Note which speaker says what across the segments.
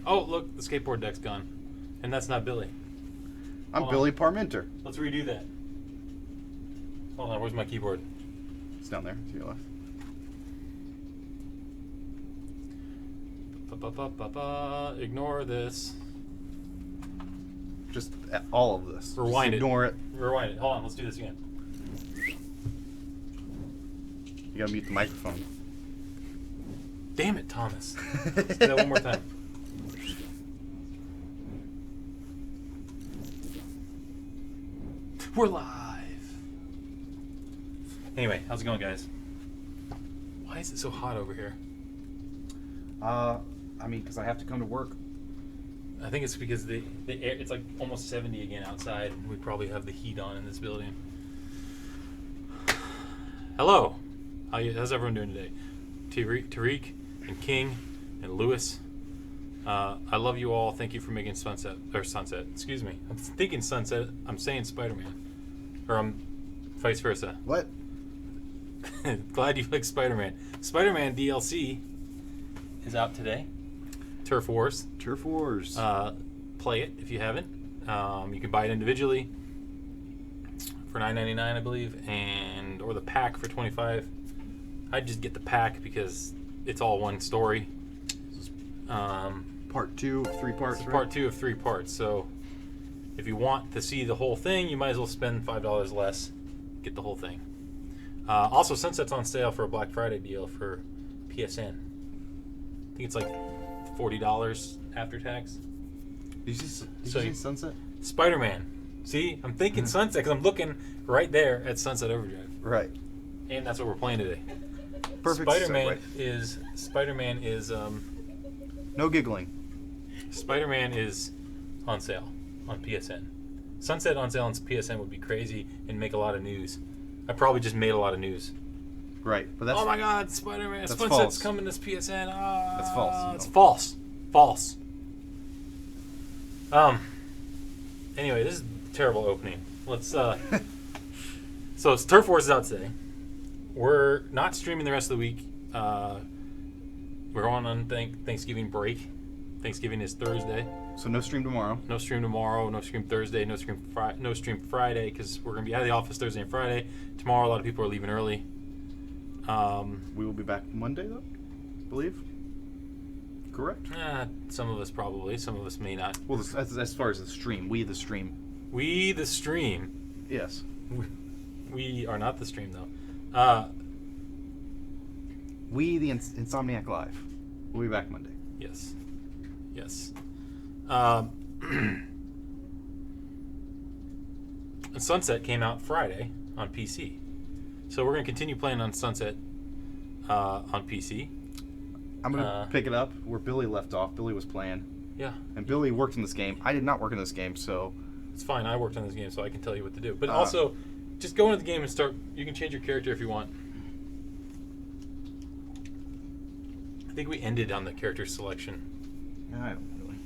Speaker 1: Oh, look, the skateboard deck's gone. And that's not Billy.
Speaker 2: I'm Billy Parmenter.
Speaker 1: Let's redo that. Hold on, where's my keyboard?
Speaker 2: It's down there to your left.
Speaker 1: Ignore this.
Speaker 2: Just all of this.
Speaker 1: Rewind
Speaker 2: Just ignore it.
Speaker 1: Rewind it. Hold on, let's do this again.
Speaker 2: You gotta mute the microphone.
Speaker 1: Damn it, Thomas. Let's do that one more time. We're live. Anyway, how's it going, guys? Why is it so hot over here?
Speaker 2: I mean, because I have to come to work.
Speaker 1: I think it's because the air, it's like almost 70 again outside. We probably have the heat on in this building. Hello. How's everyone doing today? Tariq and King and Lewis. I love you all. Thank you for making sunset. Excuse me. I'm thinking sunset. I'm saying Spider-Man. Or I'm vice versa.
Speaker 2: What?
Speaker 1: Glad you like Spider-Man. Spider-Man DLC is out today. Turf Wars.
Speaker 2: Turf Wars.
Speaker 1: Play it if you haven't. You can buy it individually for $9.99, I believe, or the pack for $25. I'd just get the pack because it's all one story.
Speaker 2: Part 2 of 3 parts.
Speaker 1: It's
Speaker 2: right?
Speaker 1: part 2 of 3 parts. So if you want to see the whole thing, you might as well spend $5 less. Get the whole thing. Also, Sunset's on sale for a Black Friday deal for PSN. I think it's like $40 after tax.
Speaker 2: Did you see Sunset?
Speaker 1: Spider-Man. See, I'm thinking Sunset because I'm looking right there at Sunset Overdrive.
Speaker 2: Right.
Speaker 1: And that's what we're playing today.
Speaker 2: Perfect.
Speaker 1: Spider-Man
Speaker 2: segue.
Speaker 1: is
Speaker 2: No giggling.
Speaker 1: Spider-Man is on sale on PSN. Sunset on sale on PSN would be crazy and make a lot of news. I probably just made a lot of news.
Speaker 2: Right, but that's
Speaker 1: Oh my God, Spider-Man!
Speaker 2: That's
Speaker 1: Sunset's
Speaker 2: false.
Speaker 1: coming this PSN.
Speaker 2: That's false.
Speaker 1: It's false. False. Anyway, this is a terrible opening. Let's. So it's Turf Wars is out today. We're not streaming the rest of the week. We're going on Thanksgiving break. Thanksgiving is Thursday.
Speaker 2: So no stream tomorrow.
Speaker 1: No stream tomorrow. No stream Thursday. No stream Friday because we're gonna be out of the office Thursday and Friday. Tomorrow, a lot of people are leaving early.
Speaker 2: We will be back Monday, though, I believe. Correct?
Speaker 1: Some of us probably. Some of us may not.
Speaker 2: Well, as far as the stream, we the stream.
Speaker 1: We the stream.
Speaker 2: Yes.
Speaker 1: We are not the stream though.
Speaker 2: We the Insomniac Live. We'll be back Monday.
Speaker 1: Yes. Yes. Sunset came out Friday on PC. So we're going to continue playing on Sunset on PC.
Speaker 2: I'm going to pick it up where Billy left off. Billy was playing.
Speaker 1: Yeah.
Speaker 2: And Billy worked in this game. I did not work in this game, so...
Speaker 1: It's fine. I worked on this game, so I can tell you what to do. But also, just go into the game and start... You can change your character if you want. I think we ended on the character selection.
Speaker 2: I don't really.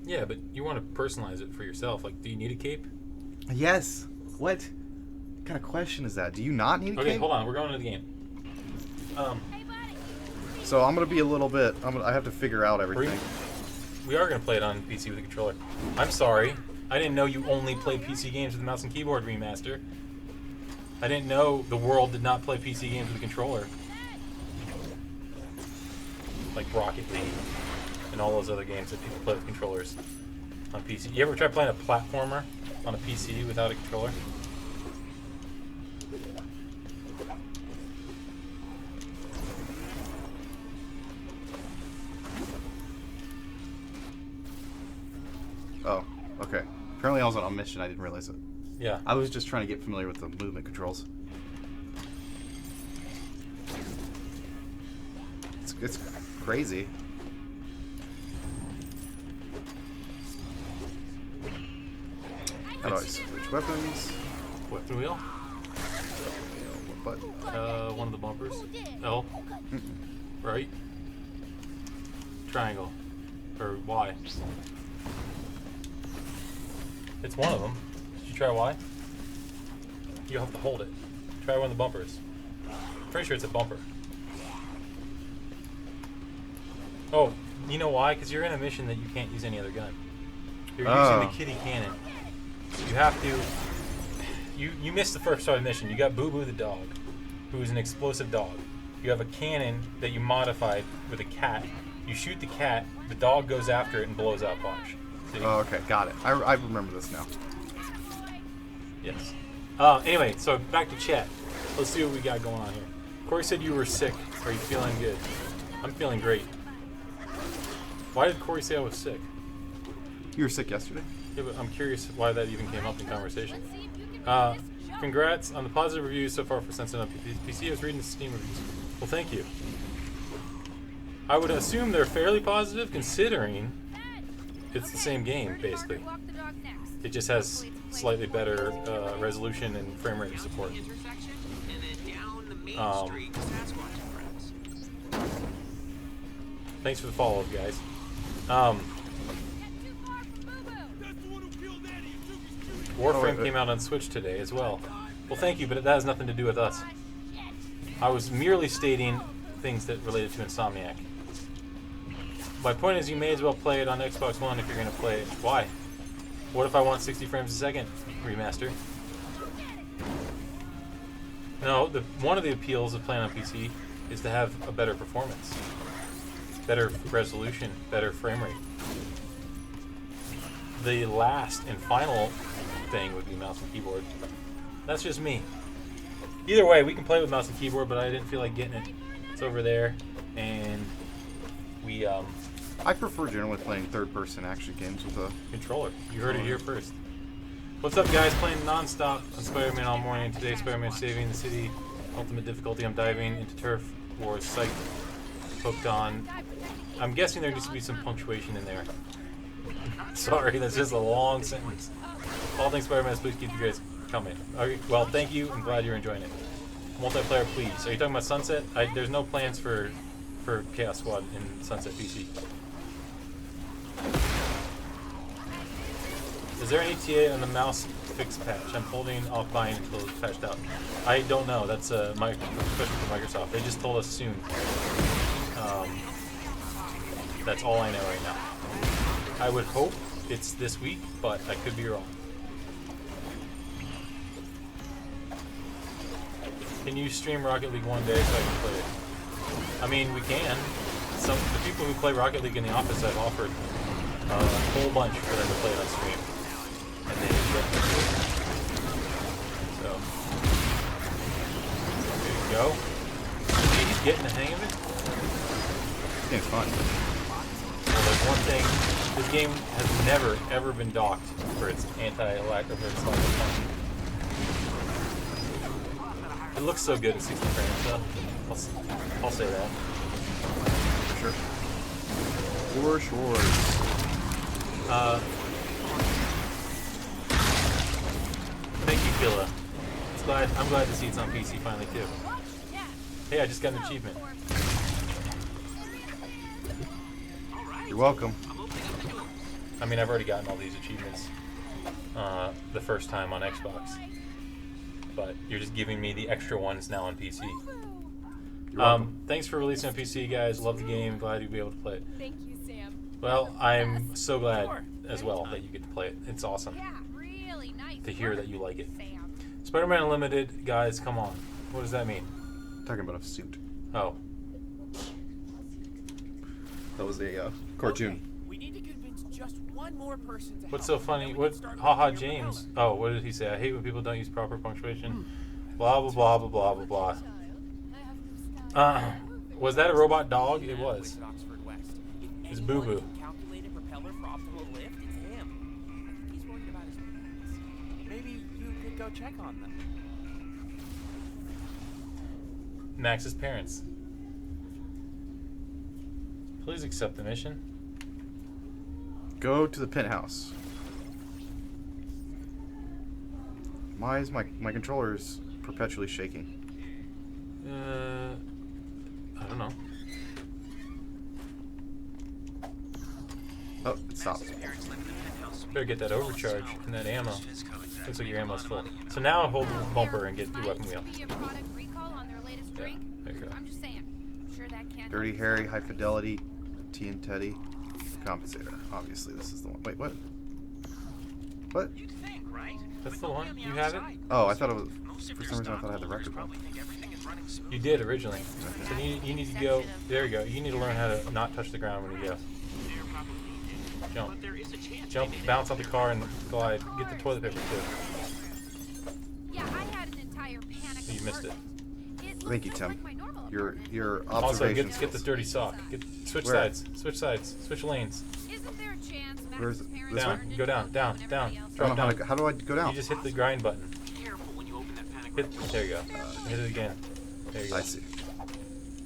Speaker 1: Yeah, but you want to personalize it for yourself. Like, do you need a cape?
Speaker 2: Yes. What kind of question is that? Do you not need a cape?
Speaker 1: Okay, hold on. We're going into the game.
Speaker 2: So I'm going to be a little bit... I have to figure out everything.
Speaker 1: We are going to play it on PC with a controller. I'm sorry. I didn't know you only play PC games with the mouse and keyboard remaster. I didn't know the world did not play PC games with a controller. Like Rocket League and all those other games that people play with controllers on PC. You ever try playing a platformer on a PC without a controller?
Speaker 2: Oh, okay. Apparently I was on a mission. I didn't realize it.
Speaker 1: Yeah.
Speaker 2: I was just trying to get familiar with the movement controls. It's crazy. How do I switch weapons?
Speaker 1: Weapon wheel?
Speaker 2: What?
Speaker 1: One of the bumpers. L. Right. Triangle. Or Y. It's one of them. Did you try Y? You'll have to hold it. Try one of the bumpers. Pretty sure it's a bumper. Oh, You know why? Because you're in a mission that you can't use any other gun. You're using the kitty cannon. You have to. You missed the first part of the mission. You got Boo Boo the dog, who's an explosive dog. You have a cannon that you modified with a cat. You shoot the cat, the dog goes after it and blows up. Watch. See?
Speaker 2: Oh, okay, got it. I remember this now.
Speaker 1: Yes. Anyway, so back to chat. Let's see what we got going on here. Corey said you were sick. Are you feeling good? I'm feeling great. Why did Corey say I was sick?
Speaker 2: You were sick yesterday?
Speaker 1: Yeah, but I'm curious why that even came up in conversation. Congrats on the positive reviews so far for Sunset on PC. I was reading the Steam reviews. Well, thank you. I would assume they're fairly positive considering it's the same game, basically. It just has slightly better resolution and frame rate support. Thanks for the follow-up, guys. Warframe came out on Switch today as well. Well, thank you, but that has nothing to do with us. I was merely stating things that related to Insomniac. My point is you may as well play it on Xbox One if you're going to play it. Why? What if I want 60 frames a second remaster? No, one of the appeals of playing on PC is to have a better performance. Better resolution, better frame rate. The last and final thing would be mouse and keyboard. That's just me. Either way, we can play with mouse and keyboard, but I didn't feel like getting it. It's over there, and we
Speaker 2: I prefer generally playing third-person action games with a
Speaker 1: controller. You heard it here first. What's up, guys? Playing non-stop on Spider-Man all morning. Today, Spider-Man saving the city. Ultimate difficulty. I'm diving into turf wars. Psych. Hooked on. I'm guessing there needs to be some punctuation in there. Sorry, that's just a long sentence. All things Spider-Man, please keep you guys coming. Okay, well, thank you. I'm glad you're enjoying it. Multiplayer, please. Are you talking about Sunset? There's no plans for Chaos Squad in Sunset PC. Is there any TA on the mouse fix patch? I'm holding off buying until it's patched out. I don't know. That's my question for Microsoft. They just told us soon. That's all I know right now. I would hope it's this week, but I could be wrong. Can you stream Rocket League one day so I can play it? I mean, we can. The people who play Rocket League in the office, I've offered a whole bunch for them to play it on stream. And they get it. So, there you go. See, he's getting the hang of it.
Speaker 2: It's fun.
Speaker 1: Well, there's one thing. This game has never, ever been docked for its anti-lag or for its lack of fun. It looks so good at 60 frames, though. I'll say that.
Speaker 2: For sure.
Speaker 1: Thank you, Killa. I'm glad to see it's on PC finally, too. Hey, I just got an achievement.
Speaker 2: You're welcome.
Speaker 1: I mean, I've already gotten all these achievements the first time on Xbox. But you're just giving me the extra ones now on PC. Thanks for releasing on PC, guys. Love the game. Glad you'll be able to play it.
Speaker 3: Thank you, Sam.
Speaker 1: Well, I'm so glad as well that you get to play it. It's awesome
Speaker 3: Yeah, really nice
Speaker 1: to hear that you like it.
Speaker 3: Sam.
Speaker 1: Spider-Man Unlimited, guys, come on. What does that mean?
Speaker 2: Talking about a suit.
Speaker 1: Oh.
Speaker 2: That was a cartoon.
Speaker 4: We need to convince just one more person to
Speaker 1: What's
Speaker 4: help,
Speaker 1: so funny?
Speaker 4: then we
Speaker 1: What?
Speaker 4: can start
Speaker 1: Haha,
Speaker 4: lifting your
Speaker 1: James.
Speaker 4: propeller.
Speaker 1: Oh, what did he say? I hate when people don't use proper punctuation. Blah, blah, blah, blah, blah, blah, blah. Was that a robot dog? It was.
Speaker 4: At Oxford West. If
Speaker 1: It's
Speaker 4: anyone
Speaker 1: Boo Boo.
Speaker 4: can calculate a propeller for optimal lift, it's him. I think he's worried about his parents. Maybe you could go check on them.
Speaker 1: Max's parents. Please accept the mission.
Speaker 2: Go to the penthouse. Why is my controller's perpetually shaking?
Speaker 1: I don't know.
Speaker 2: Oh, it stopped.
Speaker 1: Better get that overcharge and that ammo. Looks like your ammo's full. So now hold the bumper and get the weapon wheel.
Speaker 3: Be a product recall on their latest
Speaker 1: Yeah,
Speaker 3: drink?
Speaker 1: there you go.
Speaker 3: I'm just saying. I'm sure that can't
Speaker 2: Dirty Harry, high fidelity. T and Teddy. Compensator. Obviously, this is the one. Wait, what? What?
Speaker 4: You'd think, right?
Speaker 1: That's
Speaker 4: But
Speaker 1: the
Speaker 4: look
Speaker 1: one.
Speaker 4: on the
Speaker 1: You have it.
Speaker 4: outside.
Speaker 2: Oh, I thought it was.
Speaker 4: Most of
Speaker 2: For
Speaker 4: your
Speaker 2: some reason, I thought I had the
Speaker 4: stockholders
Speaker 2: record one.
Speaker 4: probably think everything is running smooth.
Speaker 1: You did originally. So you need to go. There you go. You need to learn how to not touch the ground when you go.
Speaker 4: There probably did.
Speaker 1: Jump.
Speaker 4: But there is a chance
Speaker 1: Jump,
Speaker 4: maybe
Speaker 1: bounce off the car, and glide. Get the toilet paper too.
Speaker 3: Yeah, I had an entire panic.
Speaker 1: You missed it.
Speaker 2: Thank you, Tim. Your
Speaker 1: Also,
Speaker 2: observations.
Speaker 1: get this dirty sock. Switch
Speaker 2: Where?
Speaker 1: sides. Switch sides. Switch lanes.
Speaker 3: Isn't there a chance
Speaker 2: Where's
Speaker 3: Max's
Speaker 2: it?
Speaker 3: parents
Speaker 2: This
Speaker 1: Down.
Speaker 3: turned
Speaker 1: Go
Speaker 3: into
Speaker 1: down.
Speaker 3: a
Speaker 1: Down.
Speaker 3: and
Speaker 1: Down.
Speaker 3: everybody else
Speaker 2: I
Speaker 1: Drop
Speaker 2: don't know
Speaker 1: down.
Speaker 2: how do I go down?
Speaker 1: You just hit the grind button.
Speaker 4: careful when you open that panic
Speaker 1: Hit.
Speaker 4: button.
Speaker 1: There you go. Hit it again. There you go.
Speaker 2: I see.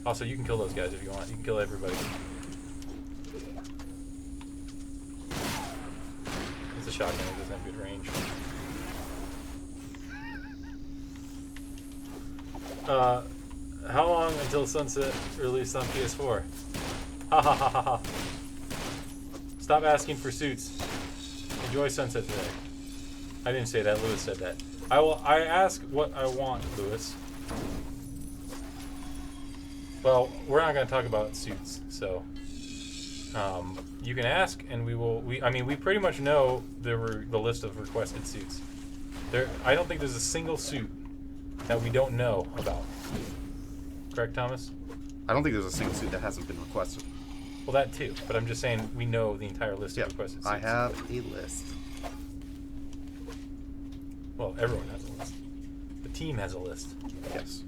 Speaker 1: Also, you can kill those guys if you want. You can kill everybody. It's a shotgun. It doesn't have good range. How long until Sunset released on PS4? Ha ha ha ha ha. Stop asking for suits. Enjoy Sunset today. I didn't say that. Lewis said that. I ask what I want, Lewis. Well, we're not going to talk about suits, so you can ask, and we will. I mean, we pretty much know the list of requested suits. I don't think there's a single suit that we don't know about. Correct, Thomas?
Speaker 2: I don't think there's a single suit that hasn't been requested.
Speaker 1: Well, that too. But I'm just saying we know the entire list
Speaker 2: Yeah,
Speaker 1: of requested suits.
Speaker 2: I have a list.
Speaker 1: Well, everyone has a list. The team has a list.
Speaker 2: Yes.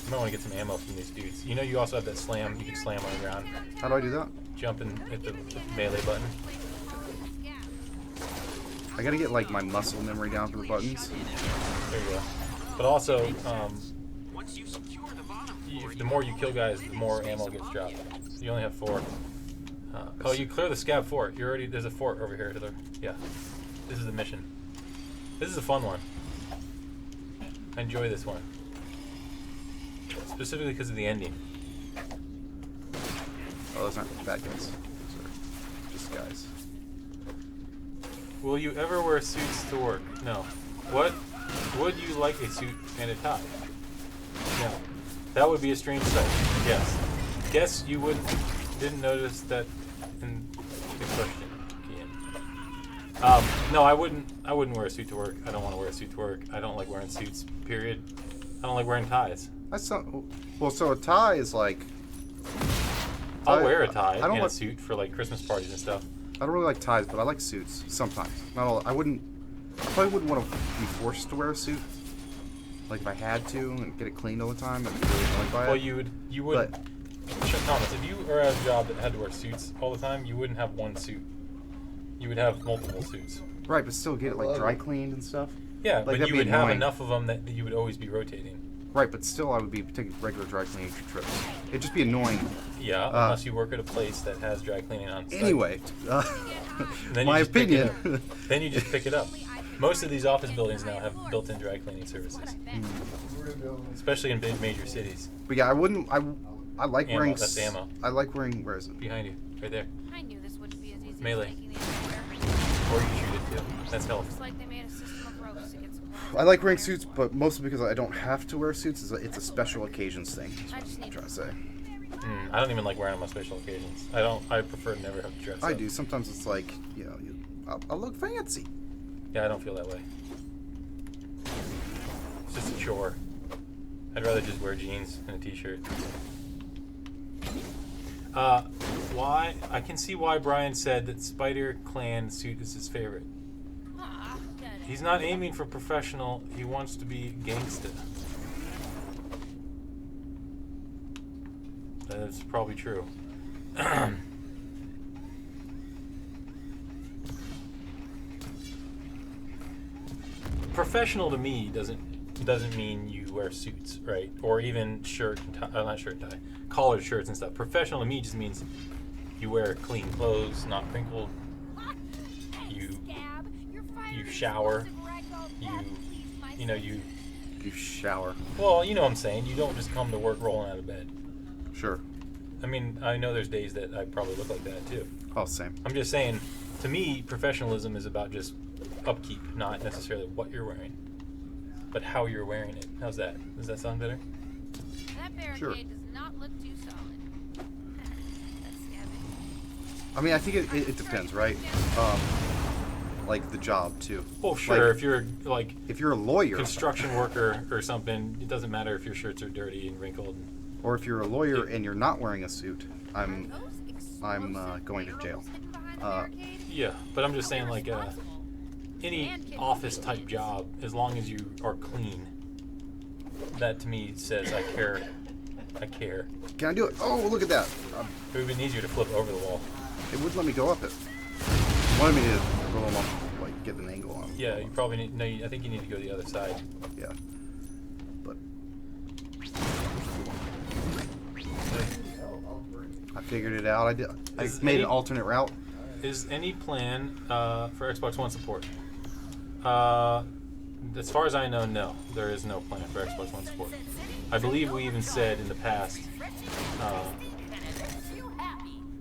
Speaker 1: You might want to get some ammo from these dudes. You know, you also have that slam. You can slam on the ground.
Speaker 2: How do I do that?
Speaker 1: Jump and hit the melee button.
Speaker 2: I gotta get like my muscle memory down for the buttons.
Speaker 1: There you go. But also,
Speaker 4: Once you secure the bottom floor,
Speaker 1: the more you kill guys, the more ammo gets dropped. So you only have 4. Oh, you clear the scab fort. You're already. There's a fort over here. Yeah. This is the mission. This is a fun one. I enjoy this one. Specifically because of the ending.
Speaker 2: Oh, those aren't bad guys. Those are just guys.
Speaker 1: Will you ever wear suits to work? No. What? Would you like a suit and a tie? No. That would be a strange sight. Yes. Guess you didn't notice that in the question. No, I wouldn't wear a suit to work. I don't want to wear a suit to work. I don't like wearing suits, period. I don't like wearing ties.
Speaker 2: That's not. Well, so a tie is like.
Speaker 1: I'll wear a tie
Speaker 2: I don't
Speaker 1: and a
Speaker 2: like-
Speaker 1: suit for like Christmas parties and stuff.
Speaker 2: I don't really like ties, but I like suits sometimes. Not all. I probably wouldn't want to be forced to wear a suit. Like if I had to and get it cleaned all the time, I'd be really annoyed by it.
Speaker 1: Well, you would.
Speaker 2: But
Speaker 1: Thomas, if you were at a job that had to wear suits all the time, you wouldn't have one suit. You would have multiple suits.
Speaker 2: right, but still get it like dry cleaned and stuff.
Speaker 1: Yeah,
Speaker 2: Like,
Speaker 1: but
Speaker 2: that'd
Speaker 1: you
Speaker 2: be
Speaker 1: would have
Speaker 2: annoying.
Speaker 1: enough of them that you would always be rotating.
Speaker 2: Right, but still I would be taking regular dry cleaning trips. It'd just be annoying.
Speaker 1: Yeah, unless you work at a place that has dry cleaning on site.
Speaker 2: Anyway,
Speaker 1: Then you
Speaker 2: my
Speaker 1: just pick it
Speaker 2: opinion.
Speaker 1: up. Then you just pick it up. Most of these office buildings now have built-in dry cleaning services, especially in big major cities.
Speaker 2: But yeah, I wouldn't. I like
Speaker 1: Ammo,
Speaker 2: wearing.
Speaker 1: that's ammo.
Speaker 2: I like wearing. Where is it?
Speaker 1: Behind you, right there.
Speaker 3: I knew this wouldn't be as easy
Speaker 1: Melee.
Speaker 3: as making the square.
Speaker 1: Or you shoot it too. That's health.
Speaker 3: It's like they made a system of ropes to get some.
Speaker 2: I like wearing suits, but mostly because I don't have to wear suits. It's a special occasions thing. That's
Speaker 3: I
Speaker 2: what
Speaker 3: just
Speaker 2: I'm
Speaker 3: need
Speaker 2: trying to say.
Speaker 1: I don't even like wearing them on special occasions. I prefer to never have to dress
Speaker 2: I
Speaker 1: up.
Speaker 2: do. Sometimes it's like, I'll look fancy.
Speaker 1: Yeah, I don't feel that way. It's just a chore. I'd rather just wear jeans and a t-shirt. Why? I can see why Brian said that Spider Clan suit is his favorite. He's not aiming for professional. He wants to be gangsta. That's probably true. Professional to me doesn't mean you wear suits, right? Or even shirt and tie, not shirt and tie, collared shirts and stuff. Professional to me just means you wear clean clothes, not crinkled. You shower.
Speaker 2: You shower.
Speaker 1: Well, you know what I'm saying. You don't just come to work rolling out of bed.
Speaker 2: Sure.
Speaker 1: I mean, I know there's days that I probably look like that too.
Speaker 2: Oh, same.
Speaker 1: I'm just saying, to me, professionalism is about just upkeep, not necessarily what you're wearing, but how you're wearing it. How's that? Does that sound better?
Speaker 3: That barricade
Speaker 2: Sure.
Speaker 3: does not look too solid.
Speaker 2: I mean, I think it depends, right? Like the job too.
Speaker 1: Well, sure.
Speaker 2: Like,
Speaker 1: If you're like
Speaker 2: if you're a lawyer,
Speaker 1: construction worker or something, it doesn't matter if your shirts are dirty and wrinkled.
Speaker 2: or if you're a lawyer and you're not wearing a suit, I'm going to jail.
Speaker 1: Yeah, but I'm just saying, like, any office type job, as long as you are clean, that to me says I care. I care.
Speaker 2: Can I do it? Oh, look at that!
Speaker 1: It would have been easier to flip over the wall.
Speaker 2: It wouldn't let me go up it. It wanted me to go along, like get an angle on.
Speaker 1: Yeah, you probably need. No, I think you need to go the other side.
Speaker 2: Yeah. But I figured it out. I made an alternate route.
Speaker 1: Is any plan for Xbox One support? As far as I know, no. There is no plan for Xbox One support. I believe we even said in the past,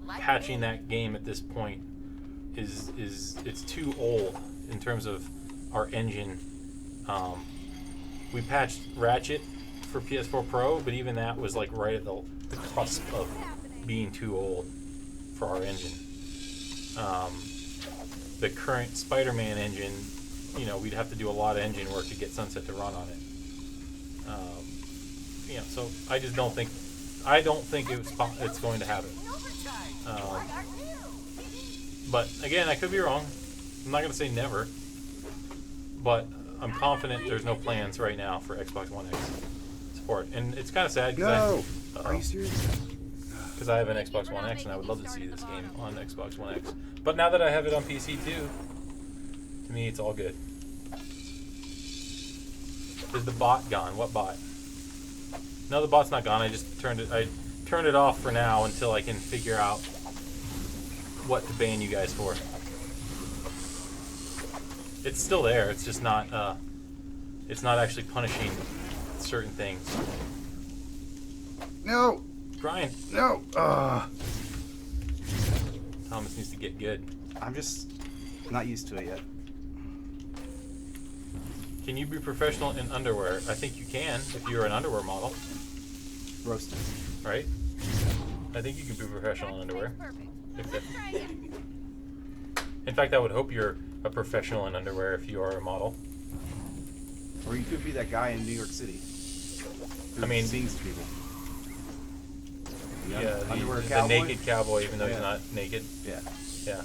Speaker 1: patching that game at this point is it's too old in terms of our engine. We patched Ratchet for PS4 Pro, but even that was like right at the cusp of being too old for our engine. The current Spider-Man engine, you know, we'd have to do a lot of engine work to get Sunset to run on it. You know, so I just don't think it's going to happen. But again, I could be wrong. I'm not going to say never, but I'm confident there's no plans right now for Xbox One X support, and it's kind of sad because
Speaker 2: Are you serious?
Speaker 1: because I have an Xbox One X and I would love to see this game on Xbox One X. But now that I have it on PC too, to me it's all good. Is the bot gone? What bot? No, the bot's not gone. I just turned it off for now until I can figure out what to ban you guys for. It's still there. It's just not. It's not actually punishing certain things.
Speaker 2: No.
Speaker 1: Brian.
Speaker 2: No.
Speaker 1: Thomas needs to get good.
Speaker 2: I'm just not used to it yet.
Speaker 1: Can you be professional in underwear? I think you can if you're an underwear model,
Speaker 2: Roasted.
Speaker 1: right? I think you can be professional in underwear. In fact, I would hope you're a professional in underwear if you are a model.
Speaker 2: Or you could be that guy in New York City.
Speaker 1: I mean,
Speaker 2: sings to people.
Speaker 1: Yeah,
Speaker 2: underwear
Speaker 1: the
Speaker 2: cowboy?
Speaker 1: naked cowboy, even though he's
Speaker 2: Yeah.
Speaker 1: not naked.
Speaker 2: Yeah.
Speaker 1: Yeah.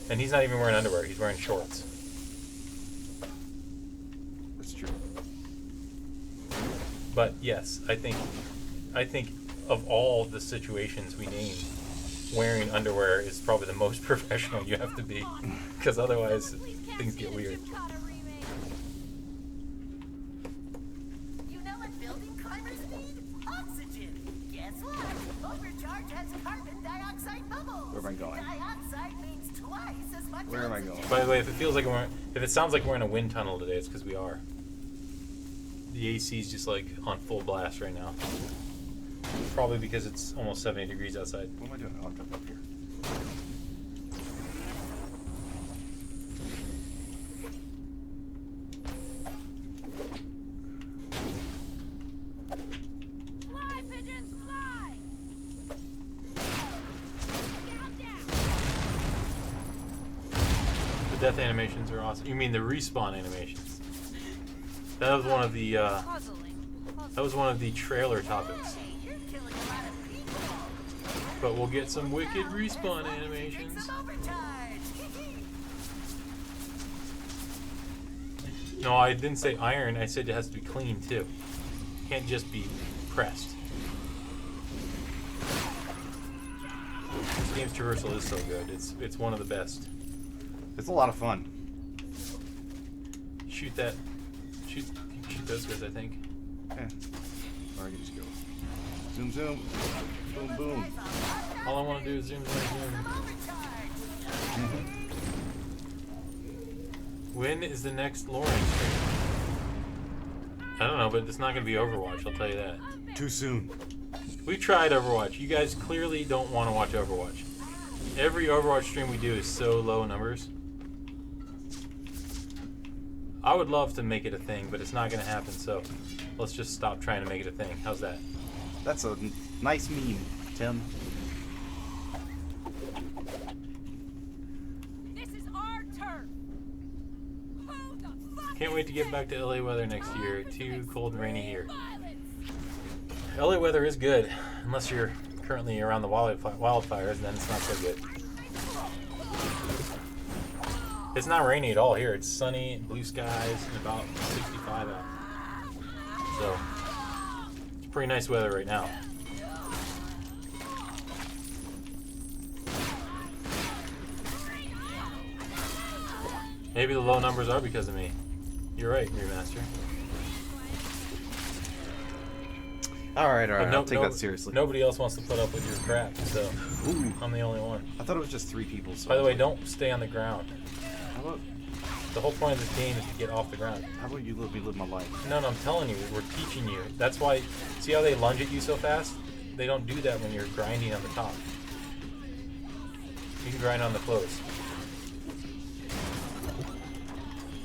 Speaker 1: And he's not even wearing underwear. He's wearing shorts.
Speaker 2: That's true.
Speaker 1: But yes, I think of all the situations we named, wearing underwear is probably the most professional you have to be, because otherwise things get weird.
Speaker 5: You know what building climbers need? Oxygen. Guess what? Overcharge has carbon dioxide bubbles.
Speaker 2: Where am I going?
Speaker 5: Dioxide means twice as much.
Speaker 2: Where am I going?
Speaker 1: By the way, if it sounds like we're in a wind tunnel today, it's because we are. The AC is just like on full blast right now. Probably because it's almost 70 degrees outside.
Speaker 2: What am I doing? Oh, I'm jumping up here.
Speaker 3: Fly, pigeons, fly!
Speaker 1: The death animations are awesome. You mean the respawn animations? That was one of the trailer topics.
Speaker 5: You're killing a lot of people.
Speaker 1: But we'll get some wicked respawn animations.
Speaker 5: Some overcharge.
Speaker 1: No, I didn't say iron. I said it has to be clean too. Can't just be pressed. This game's traversal is so good. It's one of the best.
Speaker 2: It's a lot of fun.
Speaker 1: Shoot those guys, I think.
Speaker 2: Yeah. Or I can just go. Zoom, zoom. Boom, boom.
Speaker 1: All I want to do is zoom, zoom, zoom. When is the next Lauren stream? I don't know, but it's not going to be Overwatch, I'll tell you that.
Speaker 2: Too soon.
Speaker 1: We tried Overwatch. You guys clearly don't want to watch Overwatch. Every Overwatch stream we do is so low numbers. I would love to make it a thing, but it's not going to happen, so let's just stop trying to make it a thing. How's that?
Speaker 2: That's a nice meme, Tim.
Speaker 1: Can't wait to get back to LA weather next year. Too cold and rainy here. LA weather is good, unless you're currently around the wildfires, then it's not so good. It's not rainy at all here. It's sunny, blue skies, and about 65 out. So, it's pretty nice weather right now. Maybe the low numbers are because of me. You're right, Remaster.
Speaker 2: Alright,
Speaker 1: But
Speaker 2: I'll take that seriously.
Speaker 1: Nobody else wants to put up with your crap, so
Speaker 2: Ooh.
Speaker 1: I'm the only one.
Speaker 2: I thought it was just 3 people. So
Speaker 1: By the way, don't stay on the ground.
Speaker 2: How about,
Speaker 1: The whole point of this game is to get off the ground.
Speaker 2: how about you let me live my life?
Speaker 1: No, I'm telling you, we're teaching you. That's why, see how they lunge at you so fast? They don't do that when you're grinding on the top. You can grind on the close.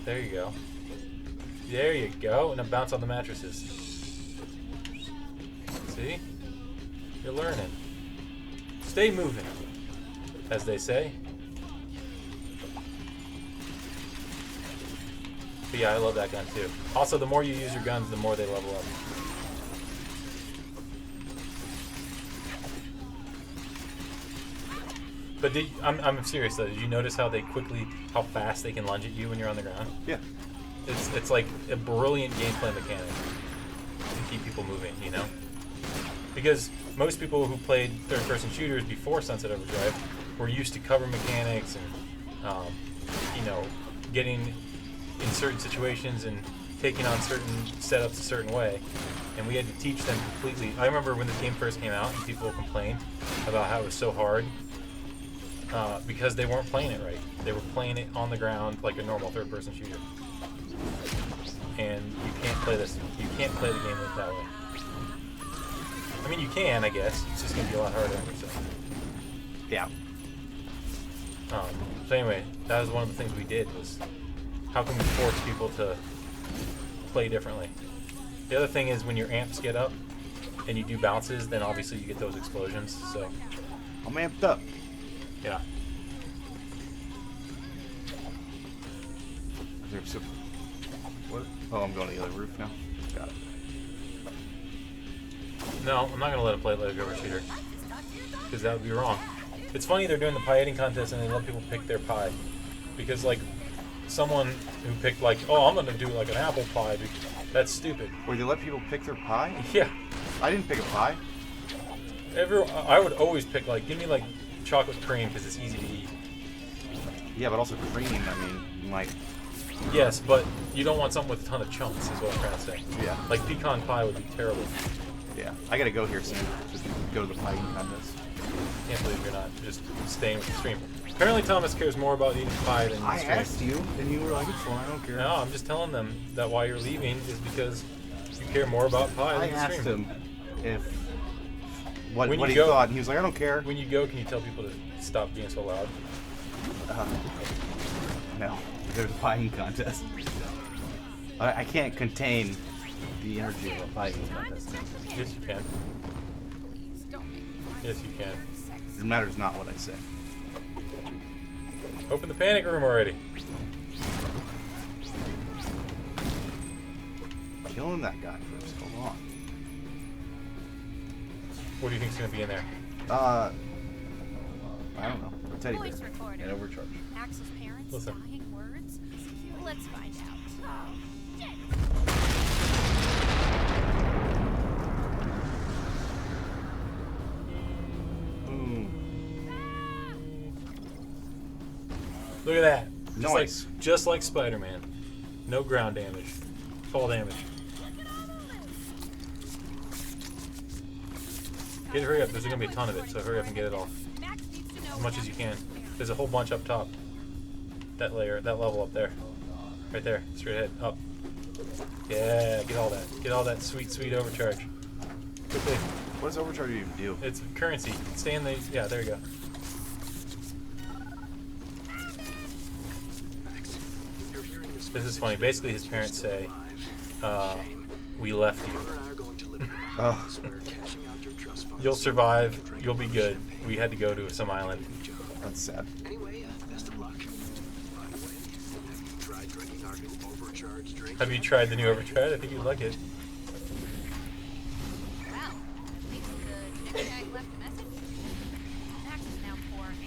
Speaker 1: There you go. There you go. Now bounce on the mattresses. See? You're learning. Stay moving, as they say. But yeah, I love that gun too. Also, the more you use your guns, the more they level up. But I'm serious though. Did you notice how how fast they can lunge at you when you're on the ground?
Speaker 2: Yeah.
Speaker 1: It's like a brilliant gameplay mechanic to keep people moving, you know? Because most people who played third-person shooters before Sunset Overdrive were used to cover mechanics and, you know, getting in certain situations and taking on certain setups a certain way. And we had to teach them completely. I remember when the game first came out and people complained about how it was so hard because they weren't playing it right. They were playing it on the ground like a normal third-person shooter. And you can't play this. You can't play the game that way. I mean, you can, I guess. It's just gonna be a lot harder. So.
Speaker 2: Yeah.
Speaker 1: So anyway, that was one of the things we did was how can we force people to play differently? The other thing is when your amps get up and you do bounces, then obviously you get those explosions. So
Speaker 2: I'm amped up.
Speaker 1: yeah.
Speaker 2: What? Oh, I'm going to the other roof now. Got it.
Speaker 1: No, I'm not gonna let it play like a overshooter because that would be wrong. It's funny they're doing the pie eating contest and they let people pick their pie because like someone who picked like, oh, I'm gonna do like an apple pie. That's stupid.
Speaker 2: Wait, they let people pick their pie?
Speaker 1: Yeah.
Speaker 2: I didn't pick a pie.
Speaker 1: I would always pick like, give me like chocolate cream because it's easy to eat.
Speaker 2: Yeah, but also cream. I mean, like.
Speaker 1: Yes, but you don't want something with a ton of chunks, is what I'm trying to say.
Speaker 2: Yeah.
Speaker 1: Like pecan pie would be terrible.
Speaker 2: Yeah. I gotta go here soon. Just go to the pie eating contest.
Speaker 1: Can't believe you're not just staying with the stream. Apparently Thomas cares more about eating pie than the
Speaker 2: I
Speaker 1: stream.
Speaker 2: asked you, and you were like, "It's fine. I don't care."
Speaker 1: No, I'm just telling them that why you're leaving is because you care more about pie
Speaker 2: I
Speaker 1: than the
Speaker 2: asked
Speaker 1: stream.
Speaker 2: him if what
Speaker 1: When
Speaker 2: he
Speaker 1: you go-
Speaker 2: thought, and he was like, "I don't care."
Speaker 1: When you go, can you tell people to stop being so loud?
Speaker 2: No, there's a pie eating contest. I can't contain the energy of a pie eating contest.
Speaker 1: Yes, you can.
Speaker 3: Please don't make me
Speaker 1: Yes, you can.
Speaker 2: It matters not what I say.
Speaker 1: Open the panic room already.
Speaker 2: Killing that guy first. Hold on.
Speaker 1: What do you think's gonna be in there?
Speaker 2: I don't know. A teddy bear.
Speaker 3: voice recorder.
Speaker 2: And overcharge.
Speaker 3: Axel's parents'
Speaker 1: Listen.
Speaker 3: dying words? Let's find out.
Speaker 1: Look at that.
Speaker 2: Nice.
Speaker 1: Just like Spider-Man. No ground damage. Fall damage. Get hurry up. There's gonna be a ton of it, so hurry up and get it all.
Speaker 3: Max needs to know
Speaker 1: As much as you can. There's a whole bunch up top. That level up there. Right there. Straight ahead. Up. Yeah, get all that. Get all that sweet, sweet overcharge. Quickly.
Speaker 2: What does overcharge even do?
Speaker 1: It's currency. Stay in the... Yeah, there you go. This is funny. Basically, his parents say, we left you.
Speaker 2: Oh,
Speaker 1: You'll survive. You'll be good. We had to go to some island.
Speaker 2: that's sad.
Speaker 6: drinking our new overcharged drink?
Speaker 1: Have you tried the new Overdrive? I think you'd like it.
Speaker 3: Well, at least the chick tag left a message. Max is now poor and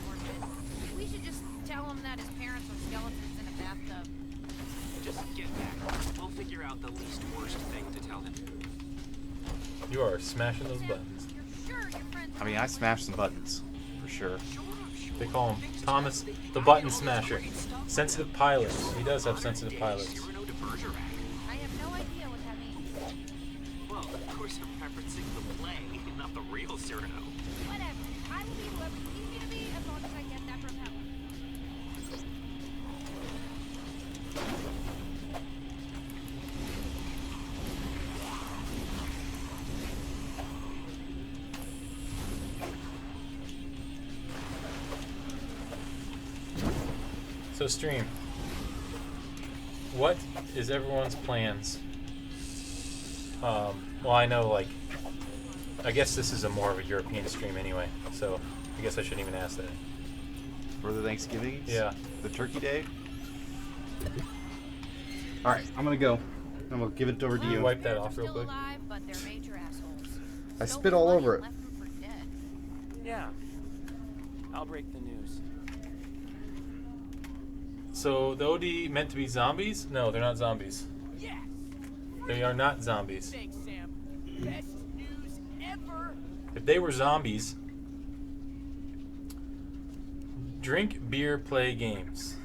Speaker 3: orphan. We should just tell him that his parents are skeletons in a bathtub.
Speaker 6: Just get back. We'll figure out the least worst thing to tell him.
Speaker 1: You are smashing those buttons.
Speaker 3: You're sure your friends
Speaker 2: I mean, I smashed some buttons, for sure.
Speaker 1: They call him Thomas the Button Smasher. Sensitive pilots. He does have sensitive pilots.
Speaker 6: Cyrano de Bergerac.
Speaker 3: I have no idea what that means.
Speaker 6: Well, of course I'm referencing the play, not the real Cyrano.
Speaker 3: Whatever. I will be whoever you need me to be as long as I get that propeller.
Speaker 1: So stream. What is everyone's plans? Well, I know, like, I guess this is a more of a European stream anyway, so I guess I shouldn't even ask that.
Speaker 2: For the Thanksgiving?
Speaker 1: Yeah.
Speaker 2: The Turkey Day? Alright, I'm gonna go. I'm gonna give it over to
Speaker 1: You
Speaker 2: you.
Speaker 1: wipe that
Speaker 3: They're
Speaker 1: off real
Speaker 3: still
Speaker 1: quick.
Speaker 3: alive, but they're major assholes.
Speaker 2: I
Speaker 3: Stole
Speaker 2: spit all
Speaker 3: money
Speaker 2: over
Speaker 3: and
Speaker 2: it.
Speaker 3: left them for dead.
Speaker 4: Yeah. I'll break the news.
Speaker 1: So the OD meant to be zombies? No, they're not zombies.
Speaker 4: Yes!
Speaker 1: They are not zombies.
Speaker 4: Thanks, Sam. Best news ever!
Speaker 1: If they were zombies, drink beer, play games.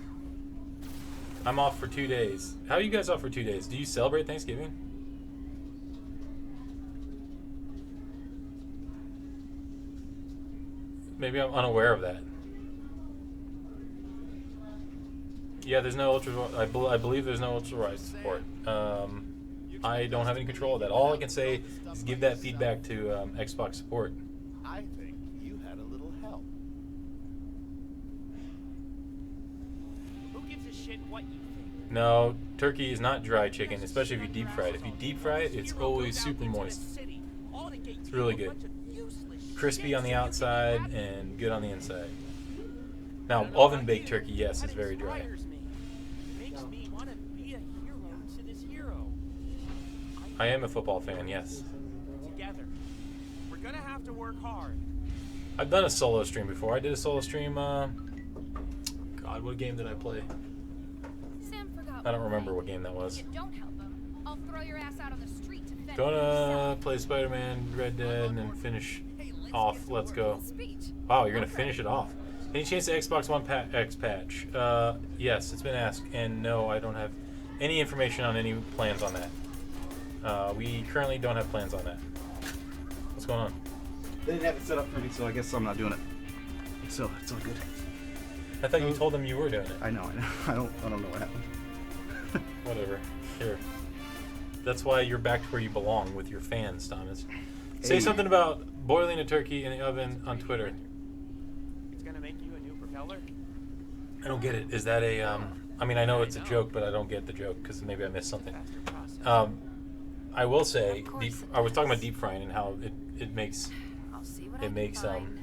Speaker 1: I'm off for 2 days. How are you guys off for 2 days? Do you celebrate Thanksgiving? Maybe I'm unaware of that. Yeah, there's no ultra. I believe there's no ultra wide support. I don't have any control of that. All I can say is give that feedback to Xbox support.
Speaker 7: I think you had a little help.
Speaker 4: Who gives a shit what you think?
Speaker 1: No, turkey is not dry chicken, especially if you deep fry it. If you deep fry it, it's always super moist. It's really good. Crispy on the outside and good on the inside. Now, oven baked turkey, yes, is very dry.
Speaker 4: Makes me want to be a hero to this hero.
Speaker 1: I am a football fan, yes.
Speaker 4: Together. We're gonna have to work hard.
Speaker 1: I've done a solo stream before. I did a solo stream, God, what game did I play?
Speaker 3: Sam forgot
Speaker 1: I don't
Speaker 3: one
Speaker 1: remember
Speaker 3: thing.
Speaker 1: what game that was.
Speaker 3: If you don't help him, I'll throw your ass out on the street to fend
Speaker 1: Gonna play Spider-Man, Red Dead, and then finish off. Let's go.
Speaker 3: Speech.
Speaker 1: Wow, you're gonna finish it off. Any chance of Xbox One X patch? Yes, it's been asked, and no, I don't have any information on any plans on that. We currently don't have plans on that. What's going on?
Speaker 2: They didn't have it set up for me, so I guess I'm not doing it. So it's all good.
Speaker 1: I thought you told them you were doing it.
Speaker 2: I know. I don't know what happened.
Speaker 1: Whatever. Here. That's why you're back to where you belong with your fans, Thomas. Say
Speaker 2: Hey.
Speaker 1: something about boiling a turkey in the oven on Twitter.
Speaker 4: It's gonna make you a new propeller.
Speaker 1: I don't get it. Is that a? I mean, I know it's a joke, but I don't get the joke because maybe I missed something.
Speaker 4: Faster process.
Speaker 1: I will say,
Speaker 3: Of course it
Speaker 1: I was talking about
Speaker 3: is.
Speaker 1: deep frying and how it makes
Speaker 3: I'll see what I
Speaker 1: it
Speaker 3: can
Speaker 1: makes
Speaker 3: find.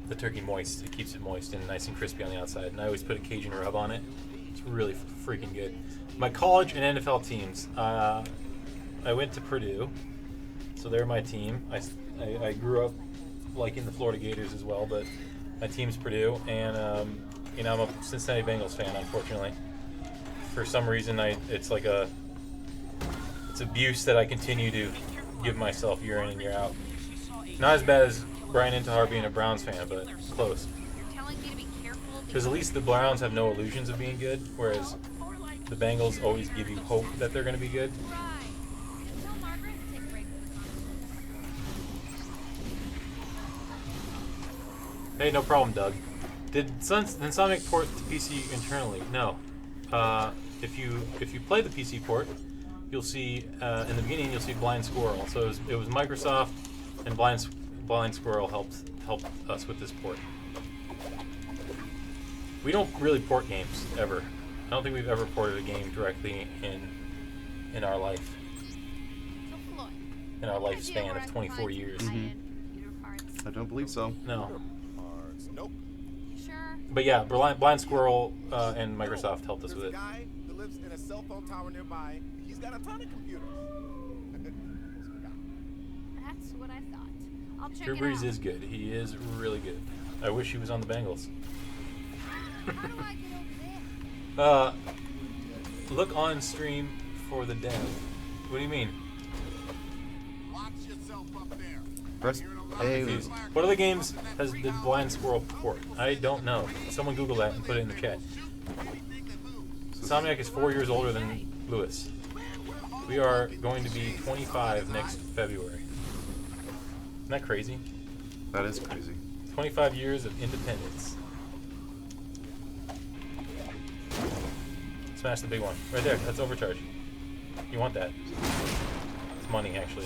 Speaker 1: the turkey moist. It keeps it moist and nice and crispy on the outside. And I always put a Cajun rub on it. It's really freaking good. My college and NFL teams. I went to Purdue, so they're my team. I grew up liking the Florida Gators as well, but my team's Purdue, and I'm a Cincinnati Bengals fan. Unfortunately, for some reason, it's abuse that I continue to give myself year in and year out. Not as bad as Brian Intihar being a Browns fan, but close.
Speaker 3: You're telling me to be careful.
Speaker 1: Because at least the Browns have no illusions of being good, whereas the Bengals always give you hope that they're going to be good.
Speaker 3: Right. Tell Margaret to take a break from the
Speaker 1: Hey, no problem, Doug. Did Insomniac port to PC internally? No. If you play the PC port, you'll see in the beginning you'll see Blind Squirrel. So it was Microsoft and Blind Squirrel helped us with this port. We don't really port games ever. I don't think we've ever ported a game directly in our life,
Speaker 3: So Floyd,
Speaker 1: in our
Speaker 3: any idea
Speaker 1: lifespan
Speaker 3: where I
Speaker 1: of
Speaker 3: can
Speaker 1: 24
Speaker 3: find
Speaker 1: years.
Speaker 3: some high-end computer parts?
Speaker 2: I don't believe so.
Speaker 1: No.
Speaker 7: Parts. Nope.
Speaker 3: sure?
Speaker 1: But yeah, Blind Squirrel and Microsoft helped us with
Speaker 7: There's
Speaker 1: it.
Speaker 7: a guy that lives in a cell phone tower nearby. He's got a ton of computers.
Speaker 3: That's what I thought. I'll check
Speaker 1: Drew
Speaker 3: it
Speaker 1: Brees
Speaker 3: out.
Speaker 1: is good. He is really good. I wish he was on the Bengals.
Speaker 3: How do I get over there?
Speaker 1: Look on stream for the dev. What do you mean?
Speaker 7: Watch yourself up there.
Speaker 2: Press
Speaker 1: I'm
Speaker 2: A.
Speaker 1: confused. What other games has the Blind Squirrel port? I don't know. Someone Google that and put it in the chat. Insomniac is 4 years older than Lewis. We are going to be 25 next February. Isn't that crazy?
Speaker 2: That is crazy.
Speaker 1: 25 years of independence. Smash the big one. Right there. That's overcharge. You want that. It's money, actually.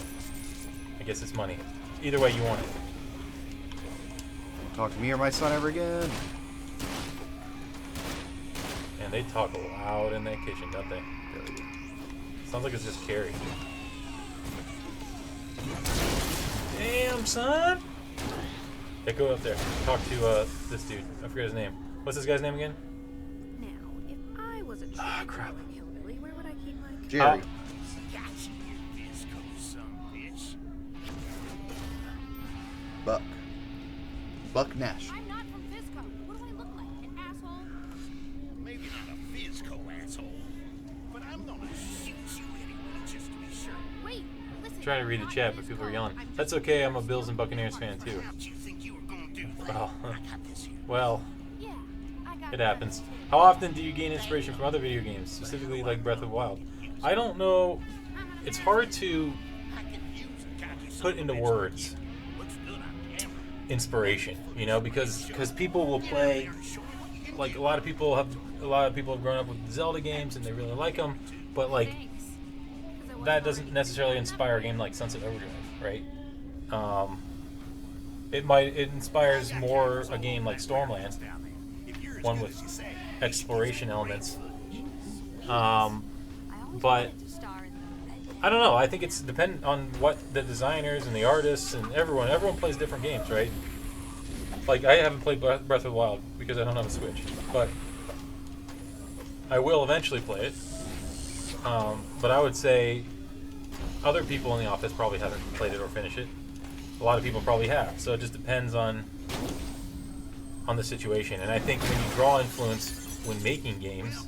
Speaker 1: I guess it's money. Either way, you want it.
Speaker 2: Talk to me or my son ever again.
Speaker 1: And they talk loud in that kitchen, don't they? Sounds like it's just Carrie. Damn, son! Yeah, go up there. Talk to this dude. I forget his name. What's this guy's name again?
Speaker 8: Now, if I was a
Speaker 1: Ah, crap.
Speaker 8: hillbilly, where would I keep my...
Speaker 2: Jerry. Buck. Buck Nash.
Speaker 3: I'm not from Visco. What do I look like? An asshole?
Speaker 7: Maybe not a physical asshole, but I'm gonna shoot you anyway just to be sure.
Speaker 3: Wait, listen.
Speaker 1: Trying to read the chat, but people are yelling. That's okay. I'm a Bills and Buccaneers fan too.
Speaker 7: What you think you were gonna do?
Speaker 1: Well,
Speaker 7: I got this here.
Speaker 1: well,
Speaker 3: Yeah, I got
Speaker 1: it happens. How often do you gain inspiration from other video games, specifically like Breath of the Wild? I don't know. It's hard to put into words inspiration, you know, because people will play, like a lot of people have grown up with Zelda games and they really like them, but like that doesn't necessarily inspire a game like Sunset Overdrive, right? It inspires more a game like Stormland, one with exploration elements. But I don't know. I think it's dependent on what the designers and the artists and everyone plays different games, right? Like I haven't played Breath of the Wild because I don't have a Switch, but I will eventually play it. But I would say other people in the office probably haven't played it or finished it. A lot of people probably have, so it just depends on the situation. And I think when you draw influence when making games,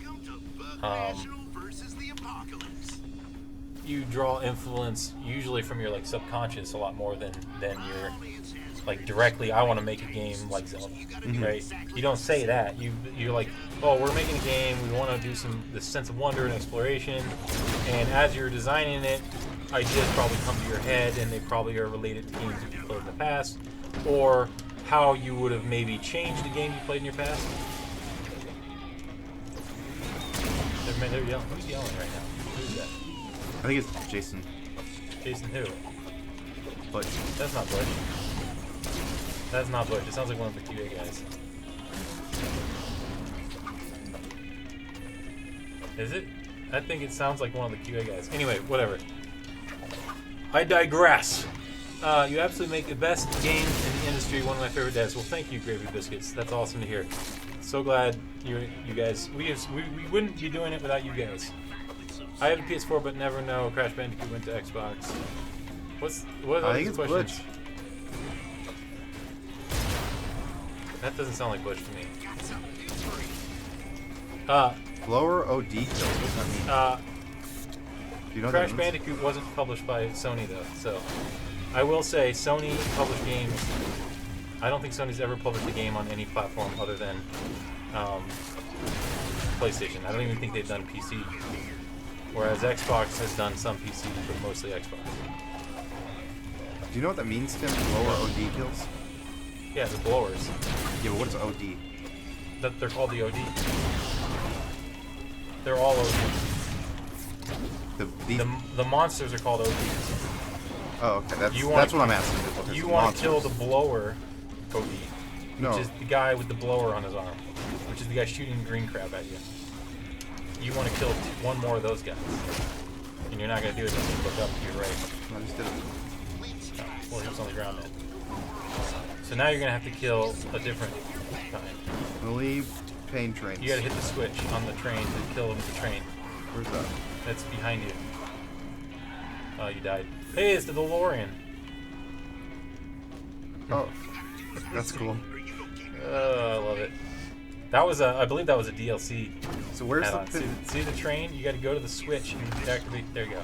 Speaker 1: you draw influence usually from your like subconscious a lot more than your like directly. I want to make a game like Zelda, right? You don't say that. You're like, oh, we're making a game. We want to do this sense of wonder and exploration. And as you're designing it, ideas probably come to your head, and they probably are related to games that you played in the past, or how you would have maybe changed a game you played in your past. They're yelling. Who's yelling right now? Who's that?
Speaker 2: I think it's Jason.
Speaker 1: Jason who?
Speaker 2: Butch.
Speaker 1: That's not Butch. That's not Butch. It sounds like one of the QA guys. Is it? I think it sounds like one of the QA guys. Anyway, whatever. I digress. You absolutely make the best games in the industry. One of my favorite devs. Well, thank you, Gravy Biscuits. That's awesome to hear. So glad you guys. We wouldn't be doing it without you guys. I have a PS4, but never know Crash Bandicoot went to Xbox. What
Speaker 2: I think it's
Speaker 1: question?
Speaker 2: Butch.
Speaker 1: That doesn't sound like Butch to me.
Speaker 2: Blower OD kills. What does that mean? Do you know what
Speaker 1: Crash
Speaker 2: that means?
Speaker 1: Bandicoot wasn't published by Sony though, so I will say Sony published games. I don't think Sony's ever published a game on any platform other than PlayStation. I don't even think they've done PC. Whereas Xbox has done some PC, but mostly Xbox.
Speaker 2: Do you know what that means, Tim? Blower OD kills?
Speaker 1: Yeah, the blowers.
Speaker 2: Yeah, but what's OD?
Speaker 1: That they're called the OD. They're all OD. The monsters are called ODs.
Speaker 2: Oh, okay. That's
Speaker 1: what
Speaker 2: I'm asking.
Speaker 1: You want to kill the blower OD,
Speaker 2: No.
Speaker 1: which is the guy with the blower on his arm, which is the guy shooting green crab at you. You want to kill one more of those guys, and you're not going to do it until you look up to your right.
Speaker 2: I just did it.
Speaker 1: Well, he was on the ground then. So now you're going to have to kill a different kind.
Speaker 2: Only pain trains.
Speaker 1: You gotta hit the switch on the train to kill him with the train.
Speaker 2: Where's that?
Speaker 1: That's behind you. Oh, you died. Hey, it's the DeLorean.
Speaker 2: Oh, that's cool.
Speaker 1: I love it. That was I believe that was a DLC.
Speaker 2: So where's the
Speaker 1: add-on. See the train? You got to go to the switch and activate. There you go.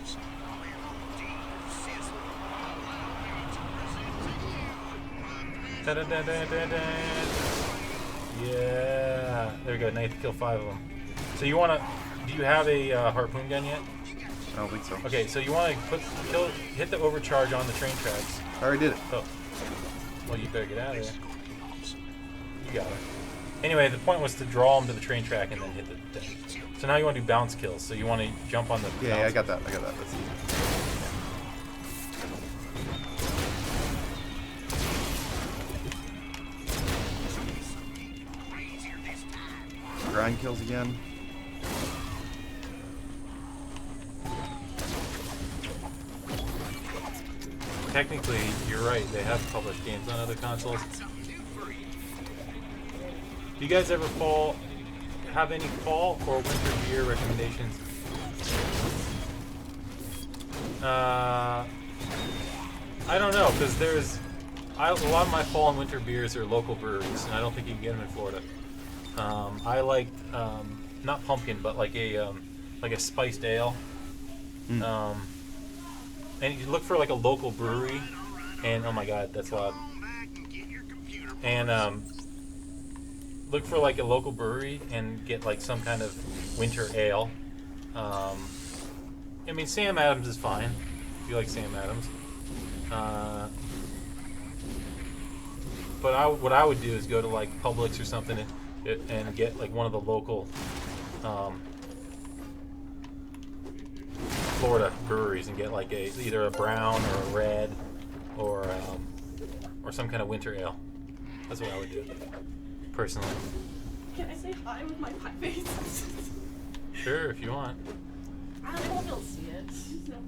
Speaker 1: Da-da-da-da-da-da. Yeah. There we go. Now you have to kill 5 of them. So you want to? Do you have a harpoon gun yet?
Speaker 2: I don't think so.
Speaker 1: Okay, so you want to hit the overcharge on the train tracks.
Speaker 2: I already did it.
Speaker 1: Oh. Well, you better get out of there. You got it. Anyway, the point was to draw them to the train track and then hit the thing. So now you want to do bounce kills. So you want to jump on the.
Speaker 2: Yeah, I got that. I got that. That's easy. Grind kills again.
Speaker 1: Technically, you're right. They have published games on other consoles. Do you guys ever have any fall or winter beer recommendations? I don't know, because a lot of my fall and winter beers are local breweries, and I don't think you can get them in Florida. I like not pumpkin, but like a spiced ale. And you look for like a local brewery, and oh my god, that's loud. And look for like a local brewery and get like some kind of winter ale. I mean, Sam Adams is fine if you like Sam Adams. But what I would do is go to like Publix or something and get like one of the local Florida breweries and get like either a brown or a red or some kind of winter ale. That's what I would do, personally.
Speaker 9: Can I say hi with my pie face?
Speaker 1: Sure, if you want.
Speaker 9: I don't know if you'll see it. It's no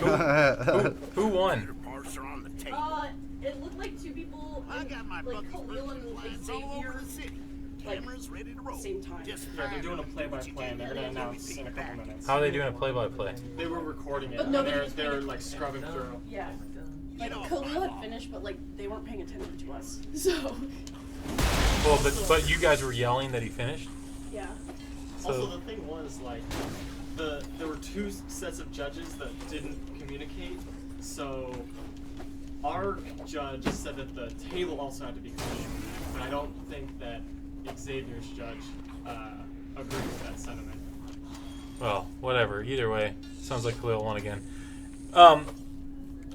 Speaker 9: fun.
Speaker 1: Who won?
Speaker 7: Parts are on the table.
Speaker 9: It looked like 2 people,
Speaker 7: I got my
Speaker 9: like
Speaker 7: bucket
Speaker 9: Khalil and
Speaker 7: plans all over
Speaker 9: Xavier,
Speaker 7: the city.
Speaker 9: like,
Speaker 7: Cameras ready to roll.
Speaker 9: same time.
Speaker 7: Just
Speaker 10: Yeah, they're doing a play-by-play, and they're gonna announce in a couple minutes.
Speaker 1: How are they doing a play-by-play?
Speaker 10: They were recording it,
Speaker 9: But
Speaker 10: and
Speaker 9: nobody
Speaker 10: they're,
Speaker 9: was
Speaker 10: they're
Speaker 9: paying
Speaker 10: like scrubbing through.
Speaker 9: Yeah. Like, Khalil had finished, but, like, they weren't paying attention to us. So,
Speaker 1: Well, but you guys were yelling that he finished?
Speaker 9: yeah.
Speaker 10: Also, the thing was, like, there were 2 sets of judges that didn't communicate, so our judge said that the table also had to be clean, but I don't think that Xavier's judge agreed with that sentiment.
Speaker 1: Well, whatever. Either way, sounds like Khalil won again.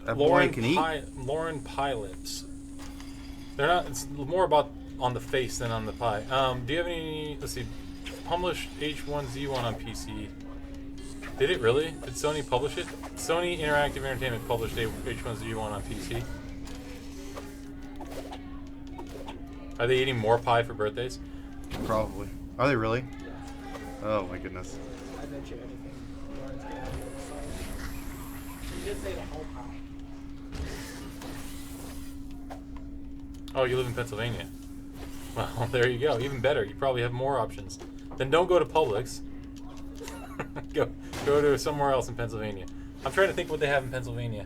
Speaker 2: That boy can eat.
Speaker 1: Lauren Pie Lips. They're not. It's more about on the face than on the pie. Do you have any? Let's see. Published H1Z1 on PC. Did it really? Did Sony publish it? Sony Interactive Entertainment published H1Z1 on PC. Are they eating more pie for birthdays?
Speaker 2: Probably. Are they really? Oh my goodness.
Speaker 10: I bet you anything. Lauren's gonna have you did say the whole pie.
Speaker 1: Oh, you live in Pennsylvania. Well, there you go. Even better. You probably have more options. Then don't go to Publix. go to somewhere else in Pennsylvania. I'm trying to think what they have in Pennsylvania.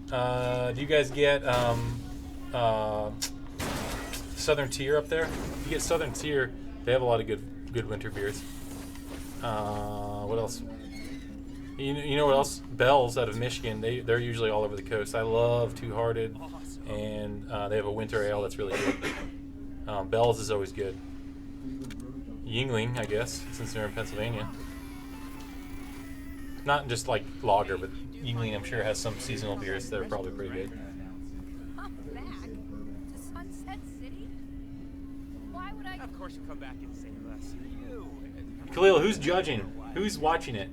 Speaker 1: Do you guys get Southern Tier up there? If you get Southern Tier, they have a lot of good winter beers. What else? You know what else? Bell's out of Michigan. They're usually all over the coast. I love Two Hearted, and they have a winter ale that's really good. Bell's is always good. Yingling, I guess, since they're in Pennsylvania. Not just like lager, but Yingling, I'm sure, has some seasonal beers that are probably pretty good.
Speaker 3: Come back to Sunset City? Why would I?
Speaker 4: Of course you come back and save us. You.
Speaker 1: Khalil, who's judging? Who's watching it?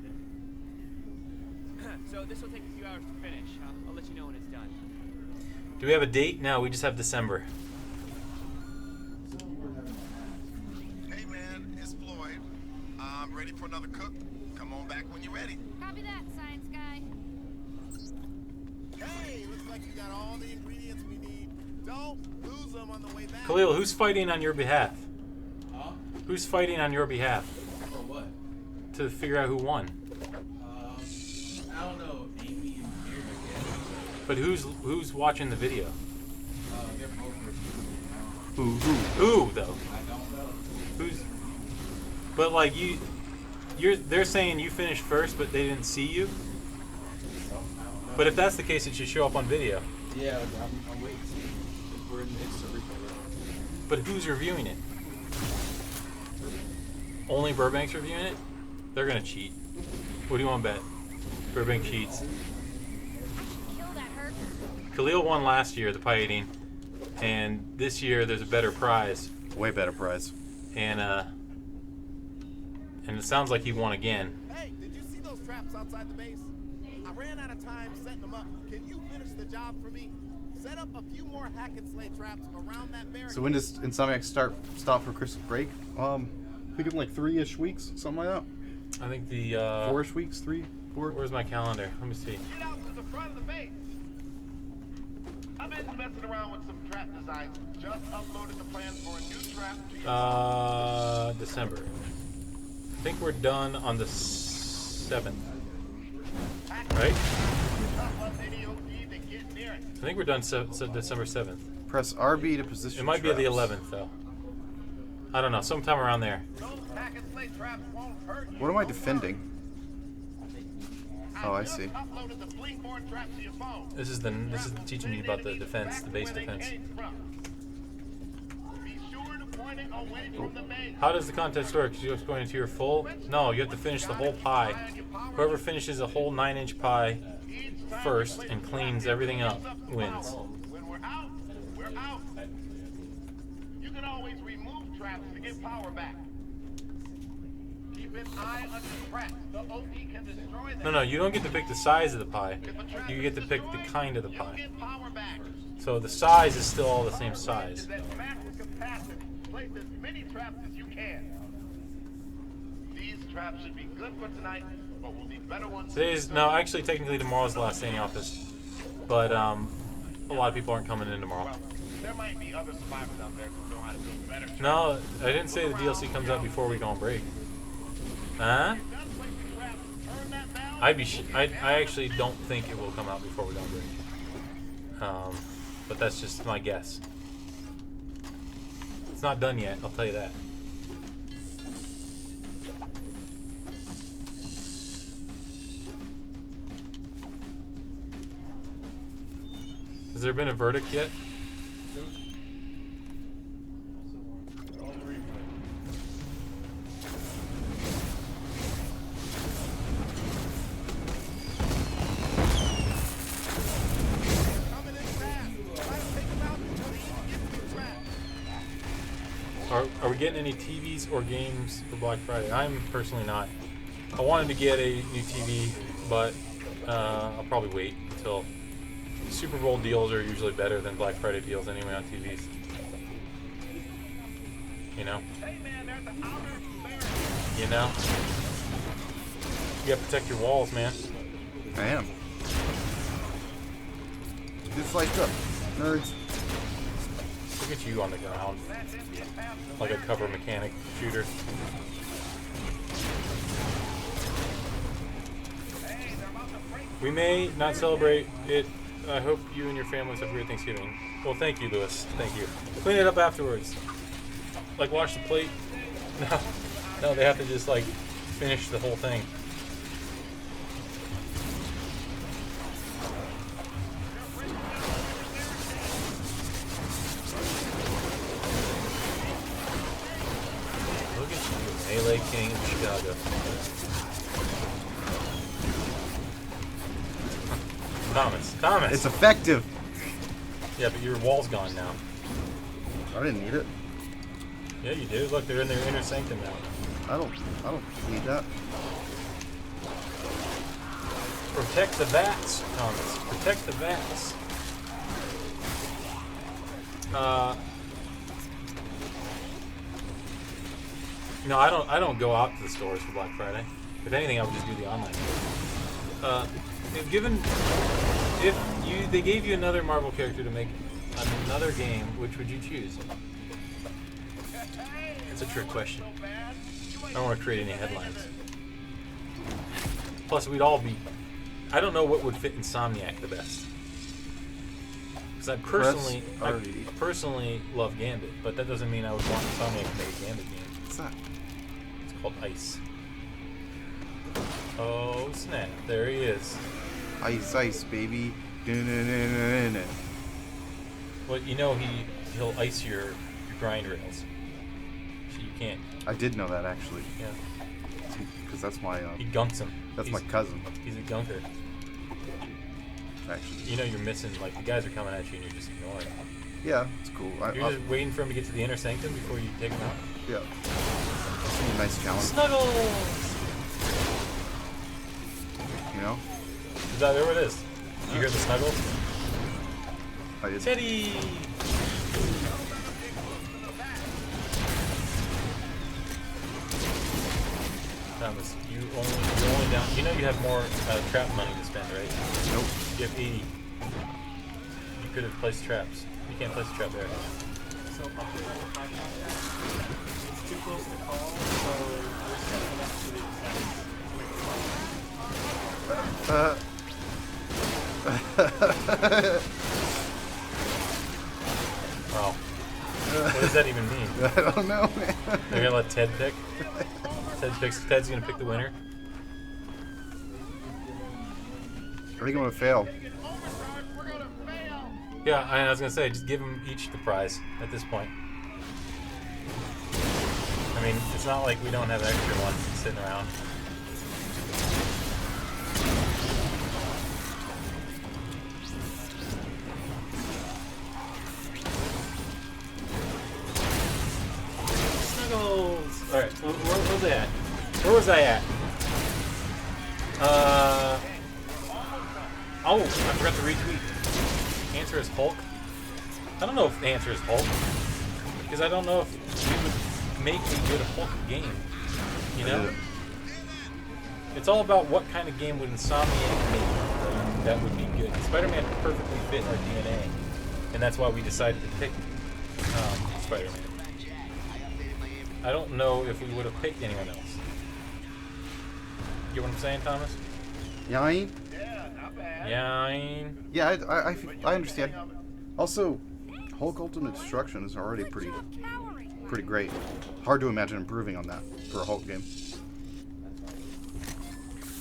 Speaker 4: So this will take a few hours to finish. I'll let you know when it's done.
Speaker 1: Do we have a date? No, we just have December.
Speaker 7: Hey man, it's Floyd. I'm ready for another cook. Come on back when you're ready.
Speaker 3: Copy that, science guy.
Speaker 7: Hey, looks like you got all the ingredients we need. Don't lose them on the way back.
Speaker 1: Khalil, who's fighting on your behalf?
Speaker 11: Huh?
Speaker 1: Who's fighting on your behalf
Speaker 11: For what?
Speaker 1: to figure out who won?
Speaker 11: I don't know. Amy and Beard, I guess.
Speaker 1: But who's watching the video?
Speaker 11: They're both for
Speaker 1: Who though?
Speaker 11: I don't know.
Speaker 1: Who's? But like they're saying you finished first, but they didn't see you. But if that's the case, it should show up on video.
Speaker 11: Yeah, I'm waiting to see. We're in the instant replay.
Speaker 1: But who's reviewing it? Only Burbank's reviewing it? They're gonna cheat. What do you want to bet? Burbank cheats.
Speaker 3: Kill that hurt.
Speaker 1: Khalil won last year, the pie eating, and this year there's a better prize.
Speaker 2: Way better prize.
Speaker 1: And it sounds like he won again.
Speaker 7: Hey, did you see those traps outside the base? I ran out of time setting them up. Can you finish the job for me? Set up a few more hack and slay traps around that barricade.
Speaker 2: So when does Insomniac stop for Christmas break? Thinking like 3-ish weeks, something like that.
Speaker 1: I think the
Speaker 2: 4-ish weeks, 3, 4.
Speaker 1: Where's my calendar? Let me see.
Speaker 7: Get out to the front of the base. I've been messing around with some trap designs. Just uploaded the plans for a new trap to your
Speaker 1: December. I think we're done on the 7th. Right? I think we're done December 7th.
Speaker 2: Press RB to position.
Speaker 1: It might be the
Speaker 2: traps.
Speaker 1: 11th though. I don't know, sometime around there.
Speaker 2: What am I defending? Oh, I see.
Speaker 1: This is teaching you about the defense, the base defense. How does the contest work? You just going into your full? No, you have to finish the whole pie. Whoever finishes a whole 9-inch pie first and cleans everything up wins.
Speaker 7: When we're out, we're out. You can always remove traps to get power back. Keep an eye on the traps. The OP can destroy them.
Speaker 1: No, you don't get to pick the size of the pie. You get to pick the kind of the pie. So the size is still all the same size.
Speaker 7: Place as many traps as you can. These traps should be good for tonight, but will be better ones.
Speaker 1: Actually technically tomorrow's the last day in the office. But a lot of people aren't coming in tomorrow.
Speaker 7: Well, there might be other survivors out there who know how to build better traps.
Speaker 1: No, I didn't say the DLC comes out before we go on break. Huh? I actually don't think it will come out before we go on break. But that's just my guess. It's not done yet, I'll tell you that. Has there been a verdict yet? Are we getting any TVs or games for Black Friday? I'm personally not. I wanted to get a new TV, but I'll probably wait until Super Bowl deals are usually better than Black Friday deals anyway on TVs. You know? You know? You gotta protect your walls, man.
Speaker 2: I am. It's lights up. Nerds.
Speaker 1: Look at you on the ground. Like a cover mechanic shooter. We may not celebrate it. I hope you and your families have a great Thanksgiving. Well, thank you, Lewis. Thank you. Clean it up afterwards. Like wash the plate. No, they have to just like finish the whole thing. Look at you, Melee King of Chicago. Thomas.
Speaker 2: It's effective.
Speaker 1: Yeah, but your wall's gone now.
Speaker 2: I didn't need it.
Speaker 1: Yeah, you do. Look, they're in their inner sanctum now.
Speaker 2: I don't need that.
Speaker 1: Protect the vats, Thomas. Protect the vats. No, I don't go out to the stores for Black Friday. If anything, I would just do the online. They gave you another Marvel character to make another game, which would you choose? It's a trick question. I don't want to create any headlines. Plus, we'd all be... I don't know what would fit Insomniac the best. Because I personally love Gambit, but that doesn't mean I would want Insomniac to make a Gambit game.
Speaker 2: What's that?
Speaker 1: It's called Ice. Oh, snap. There he is.
Speaker 2: Ice, ice, baby.
Speaker 1: Well, you know he'll ice your grind rails. So you can't.
Speaker 2: I did know that, actually.
Speaker 1: Yeah.
Speaker 2: Because that's my...
Speaker 1: He gunks him.
Speaker 2: That's my cousin.
Speaker 1: He's a gunker.
Speaker 2: Actually.
Speaker 1: You know you're missing, like, the guys are coming at you and you're just ignoring them.
Speaker 2: Yeah, it's cool.
Speaker 1: You're just waiting for him to get to the inner sanctum before you take him out?
Speaker 2: Yeah. Nice challenge.
Speaker 1: Snuggles!
Speaker 2: You know?
Speaker 1: Is that there it is? You hear the snuggles?
Speaker 2: I did.
Speaker 1: Teddy! Thomas, you're only down. You know you have more trap money to spend, right?
Speaker 2: Nope.
Speaker 1: You have 80. You could have placed traps. You can't place a trap there.
Speaker 10: So update on the 5 It's too close to call, so we're setting up to the exact
Speaker 1: Wow. What does that even mean?
Speaker 2: I don't know, man.
Speaker 1: They're gonna let Ted pick? Ted's gonna pick the winner?
Speaker 2: I think I'm gonna fail.
Speaker 1: Yeah, I was gonna say, just give them each the prize at this point. I mean, it's not like we don't have extra ones sitting around. Snuggles! Alright, where was I at? Where was I at? Oh, I forgot to retweet. Answer is Hulk. I don't know if the answer is Hulk. Because I don't know if we would make a good Hulk game. You know? It's all about what kind of game would Insomniac make that would be good. Spider-Man perfectly fit our DNA. And that's why we decided to pick Spider-Man. I don't know if we would have picked anyone else. You know what I'm saying, Thomas?
Speaker 2: Yine?
Speaker 1: Yine.
Speaker 2: Yeah, I understand. Also, Hulk Ultimate Destruction is already pretty great. Hard to imagine improving on that for a Hulk game.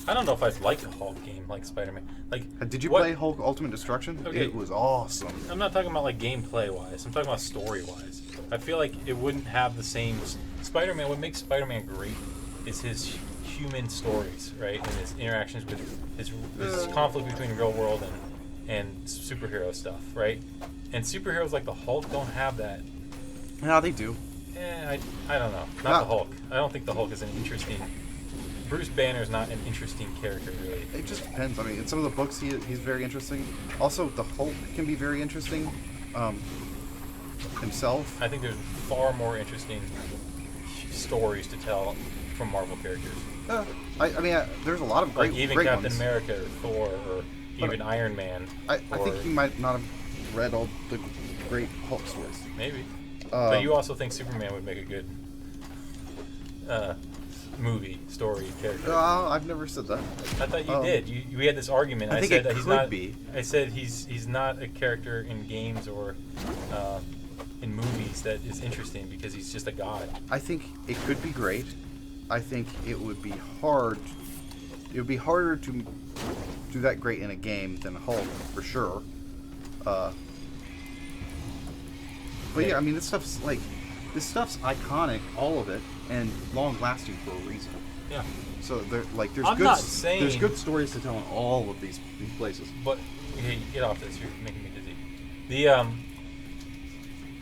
Speaker 1: I don't know if I'd like a Hulk game like Spider-Man. Like,
Speaker 2: did you play Hulk Ultimate Destruction?
Speaker 1: Okay.
Speaker 2: It was awesome.
Speaker 1: I'm not talking about like gameplay-wise. I'm talking about story-wise. I feel like it wouldn't have the same. Spider-Man. What makes Spider-Man great is his human stories, right, and his interactions with his conflict between real world and superhero stuff, right? And superheroes like the Hulk don't have that.
Speaker 2: No, they do.
Speaker 1: I don't know. Not the Hulk. I don't think the Hulk is an interesting. Bruce Banner's not an interesting character, really.
Speaker 2: It just depends. I mean, in some of the books, he's very interesting. Also, the Hulk can be very interesting himself.
Speaker 1: I think there's far more interesting stories to tell from Marvel characters.
Speaker 2: I mean, there's a lot of great,
Speaker 1: like even
Speaker 2: great
Speaker 1: Captain
Speaker 2: ones.
Speaker 1: America or Thor or even Iron Man.
Speaker 2: I think you might not have read all the great Hulk stories.
Speaker 1: Maybe. But you also think Superman would make a good movie, story, character.
Speaker 2: I've never said that.
Speaker 1: I thought you did. We had this argument.
Speaker 2: I think
Speaker 1: said
Speaker 2: it
Speaker 1: that he's
Speaker 2: could
Speaker 1: not.
Speaker 2: be.
Speaker 1: I said he's not a character in games or in movies that is interesting because he's just a god.
Speaker 2: I think it could be great. I think it would be hard. It would be harder to do that great in a game than Hulk, for sure. But yeah, I mean, this stuff's iconic, all of it, and long-lasting for a reason.
Speaker 1: Yeah.
Speaker 2: So there's
Speaker 1: saying
Speaker 2: good stories to tell in all of these places.
Speaker 1: But hey, get off this. You're making me dizzy.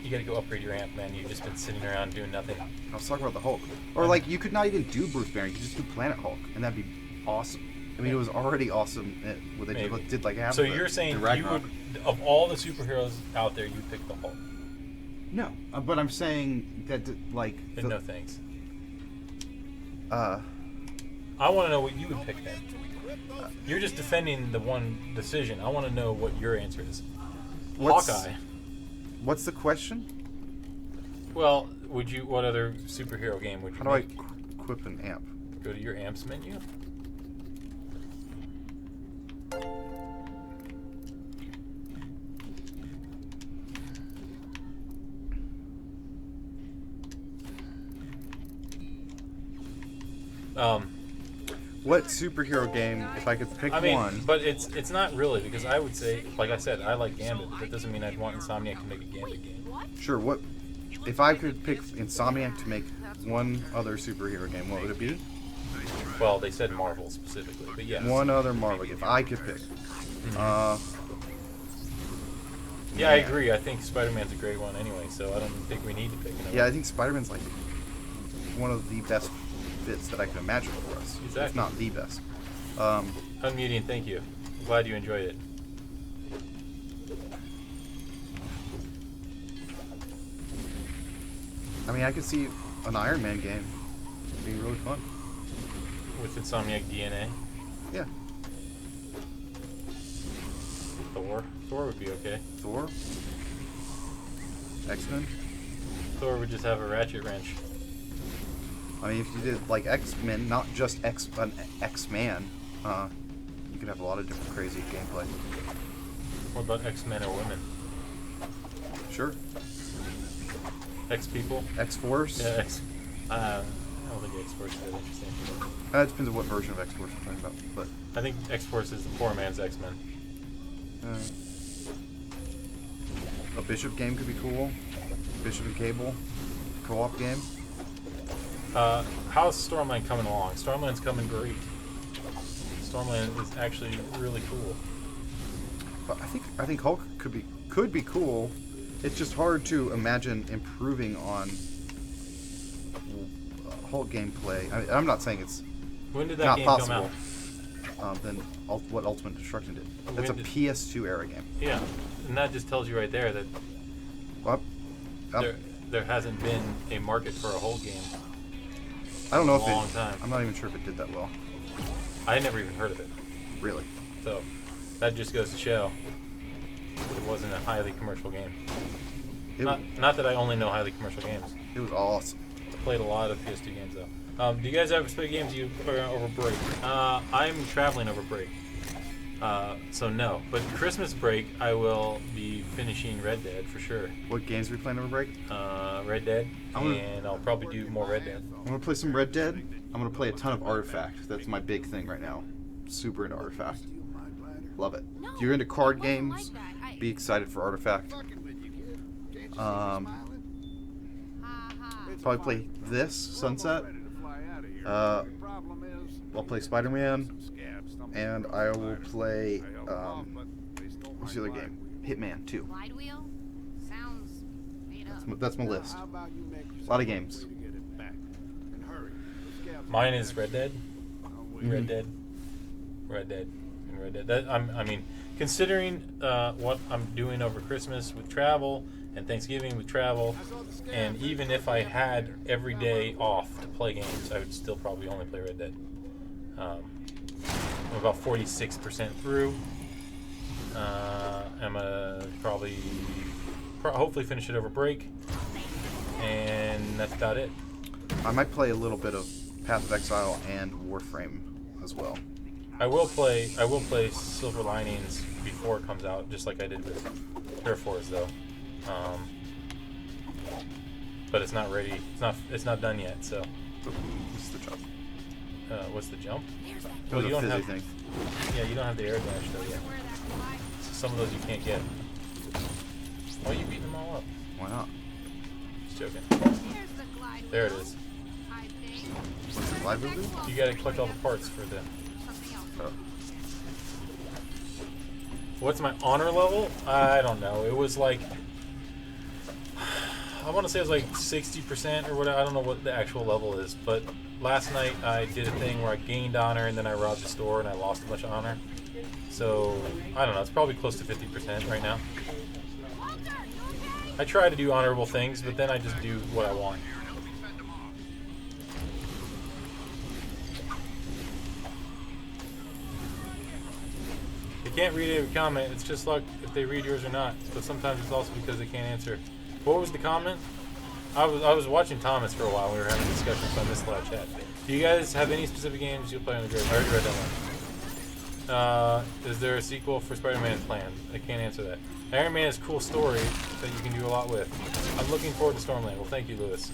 Speaker 1: You got to go upgrade your amp, man. You've just been sitting around doing nothing.
Speaker 2: I was talking about the Hulk, or like you could not even do Bruce Banner. You could just do Planet Hulk, and that'd be awesome. I mean, it was already awesome when they did like half.
Speaker 1: So
Speaker 2: of
Speaker 1: you're saying
Speaker 2: the
Speaker 1: you would, of all the superheroes out there, you'd pick the Hulk?
Speaker 2: No, but I'm saying that like.
Speaker 1: No thanks.
Speaker 2: I
Speaker 1: want to know what you would pick then. You're just defending the one decision. I want to know what your answer is.
Speaker 2: What's,
Speaker 1: Hawkeye.
Speaker 2: What's the question?
Speaker 1: Well, would you? What other superhero game would you
Speaker 2: How do I
Speaker 1: make?
Speaker 2: equip an amp?
Speaker 1: Go to your amps menu.
Speaker 2: What superhero game, if I could pick
Speaker 1: I mean,
Speaker 2: one?
Speaker 1: but it's not really, because I would say, like I said, I like Gambit, but that doesn't mean I'd want Insomniac to make a Gambit game.
Speaker 2: Sure. What if I could pick Insomniac to make one other superhero game? What would it be?
Speaker 1: Well, they said Marvel specifically, but yes.
Speaker 2: One other Marvel game. If I could pick.
Speaker 1: Yeah, I agree. I think Spider-Man's a great one anyway, so I don't think we need to pick another.
Speaker 2: Yeah, I think Spider-Man's like one of the best fits that I can imagine for us.
Speaker 1: Exactly.
Speaker 2: If not the best.
Speaker 1: Unmuting, thank you. I'm glad you enjoyed it.
Speaker 2: I mean, I could see an Iron Man game being really fun.
Speaker 1: With Insomniac DNA.
Speaker 2: Yeah.
Speaker 1: Thor would be okay.
Speaker 2: Thor. X-Men.
Speaker 1: Thor would just have a ratchet wrench.
Speaker 2: I mean, if you did like X-Men, not just X-Man, you could have a lot of different crazy gameplay.
Speaker 1: What about X-Men or women?
Speaker 2: Sure.
Speaker 1: X-People?
Speaker 2: X-Force?
Speaker 1: Yeah, I don't think X-Force is that interesting.
Speaker 2: It depends on what version of X-Force we're talking about, but...
Speaker 1: I think X-Force is the poor man's X-Men.
Speaker 2: A Bishop game could be cool. Bishop and Cable. Co-op game.
Speaker 1: How's Stormland coming along? Stormland's coming great. Stormland is actually really cool.
Speaker 2: But I think Hulk could be cool. It's just hard to imagine improving on Hulk gameplay. I mean, I'm not saying it's
Speaker 1: when did that
Speaker 2: not
Speaker 1: game
Speaker 2: possible
Speaker 1: come out?
Speaker 2: Than what Ultimate Destruction did. That's
Speaker 1: When
Speaker 2: a
Speaker 1: did-
Speaker 2: PS2 era game.
Speaker 1: Yeah, and that just tells you right there that
Speaker 2: Well,
Speaker 1: there hasn't been a market for a Hulk game.
Speaker 2: I don't know
Speaker 1: in
Speaker 2: if
Speaker 1: a long time.
Speaker 2: I'm not even sure if it did that well.
Speaker 1: I never even heard of it.
Speaker 2: Really.
Speaker 1: So that just goes to show it wasn't a highly commercial game. Not that I only know highly commercial games.
Speaker 2: It was awesome.
Speaker 1: I played a lot of PS2 games though. Do you guys ever play games you over break? I'm traveling over break, so no. But Christmas break, I will be finishing Red Dead for sure.
Speaker 2: What games are we playing over break?
Speaker 1: Red Dead, and I'll probably do more Red Dead.
Speaker 2: I'm gonna play some Red Dead. I'm gonna play a ton of Artifact. That's my big thing right now. Super into Artifact. Love it. If you're into card games, be excited for Artifact. Probably play this Sunset. I'll play Spider-Man, and I will play what's the other game? Hitman 2.
Speaker 3: Glide wheel? Sounds made up.
Speaker 2: That's my list. A lot of games.
Speaker 1: Mine is Red Dead, Red Dead, Red Dead, and Red Dead. That, I mean, considering what I'm doing over Christmas with travel and Thanksgiving with travel, and even if I had every day off to play games, I would still probably only play Red Dead. I'm about 46% through. I'm gonna probably hopefully finish it over break, and that's about it.
Speaker 2: I might play a little bit of Path of Exile and Warframe as well.
Speaker 1: I will play Silver Linings before it comes out, just like I did with Turf Wars, though. But it's not ready. It's not done yet. So.
Speaker 2: What's the jump?
Speaker 1: What's the jump?
Speaker 2: Well, you don't have. Thing.
Speaker 1: Yeah, you don't have the air dash though yet. So some of those you can't get. Why are you beating them all up?
Speaker 2: Why not?
Speaker 1: Just joking. There it is.
Speaker 2: What's the glide wheel do?
Speaker 1: You gotta collect all the parts for the.
Speaker 2: Oh.
Speaker 1: What's my honor level? I don't know. It was like, I want to say it was like 60% or whatever. I don't know what the actual level is, but last night I did a thing where I gained honor and then I robbed the store and I lost a bunch of honor. So I don't know. It's probably close to 50% right now. I try to do honorable things, but then I just do what I want. You can't read every comment. It's just like they read yours or not, but sometimes it's also because they can't answer. What was the comment? I was watching Thomas for a while. We were having a discussion, so I missed a lot of chat. Do you guys have any specific games you'll play on the grid? I already read that one. Is there a sequel for Spider-Man planned? I can't answer that. Iron Man is a cool story that you can do a lot with. I'm looking forward to Stormland. Well, thank you, Lewis.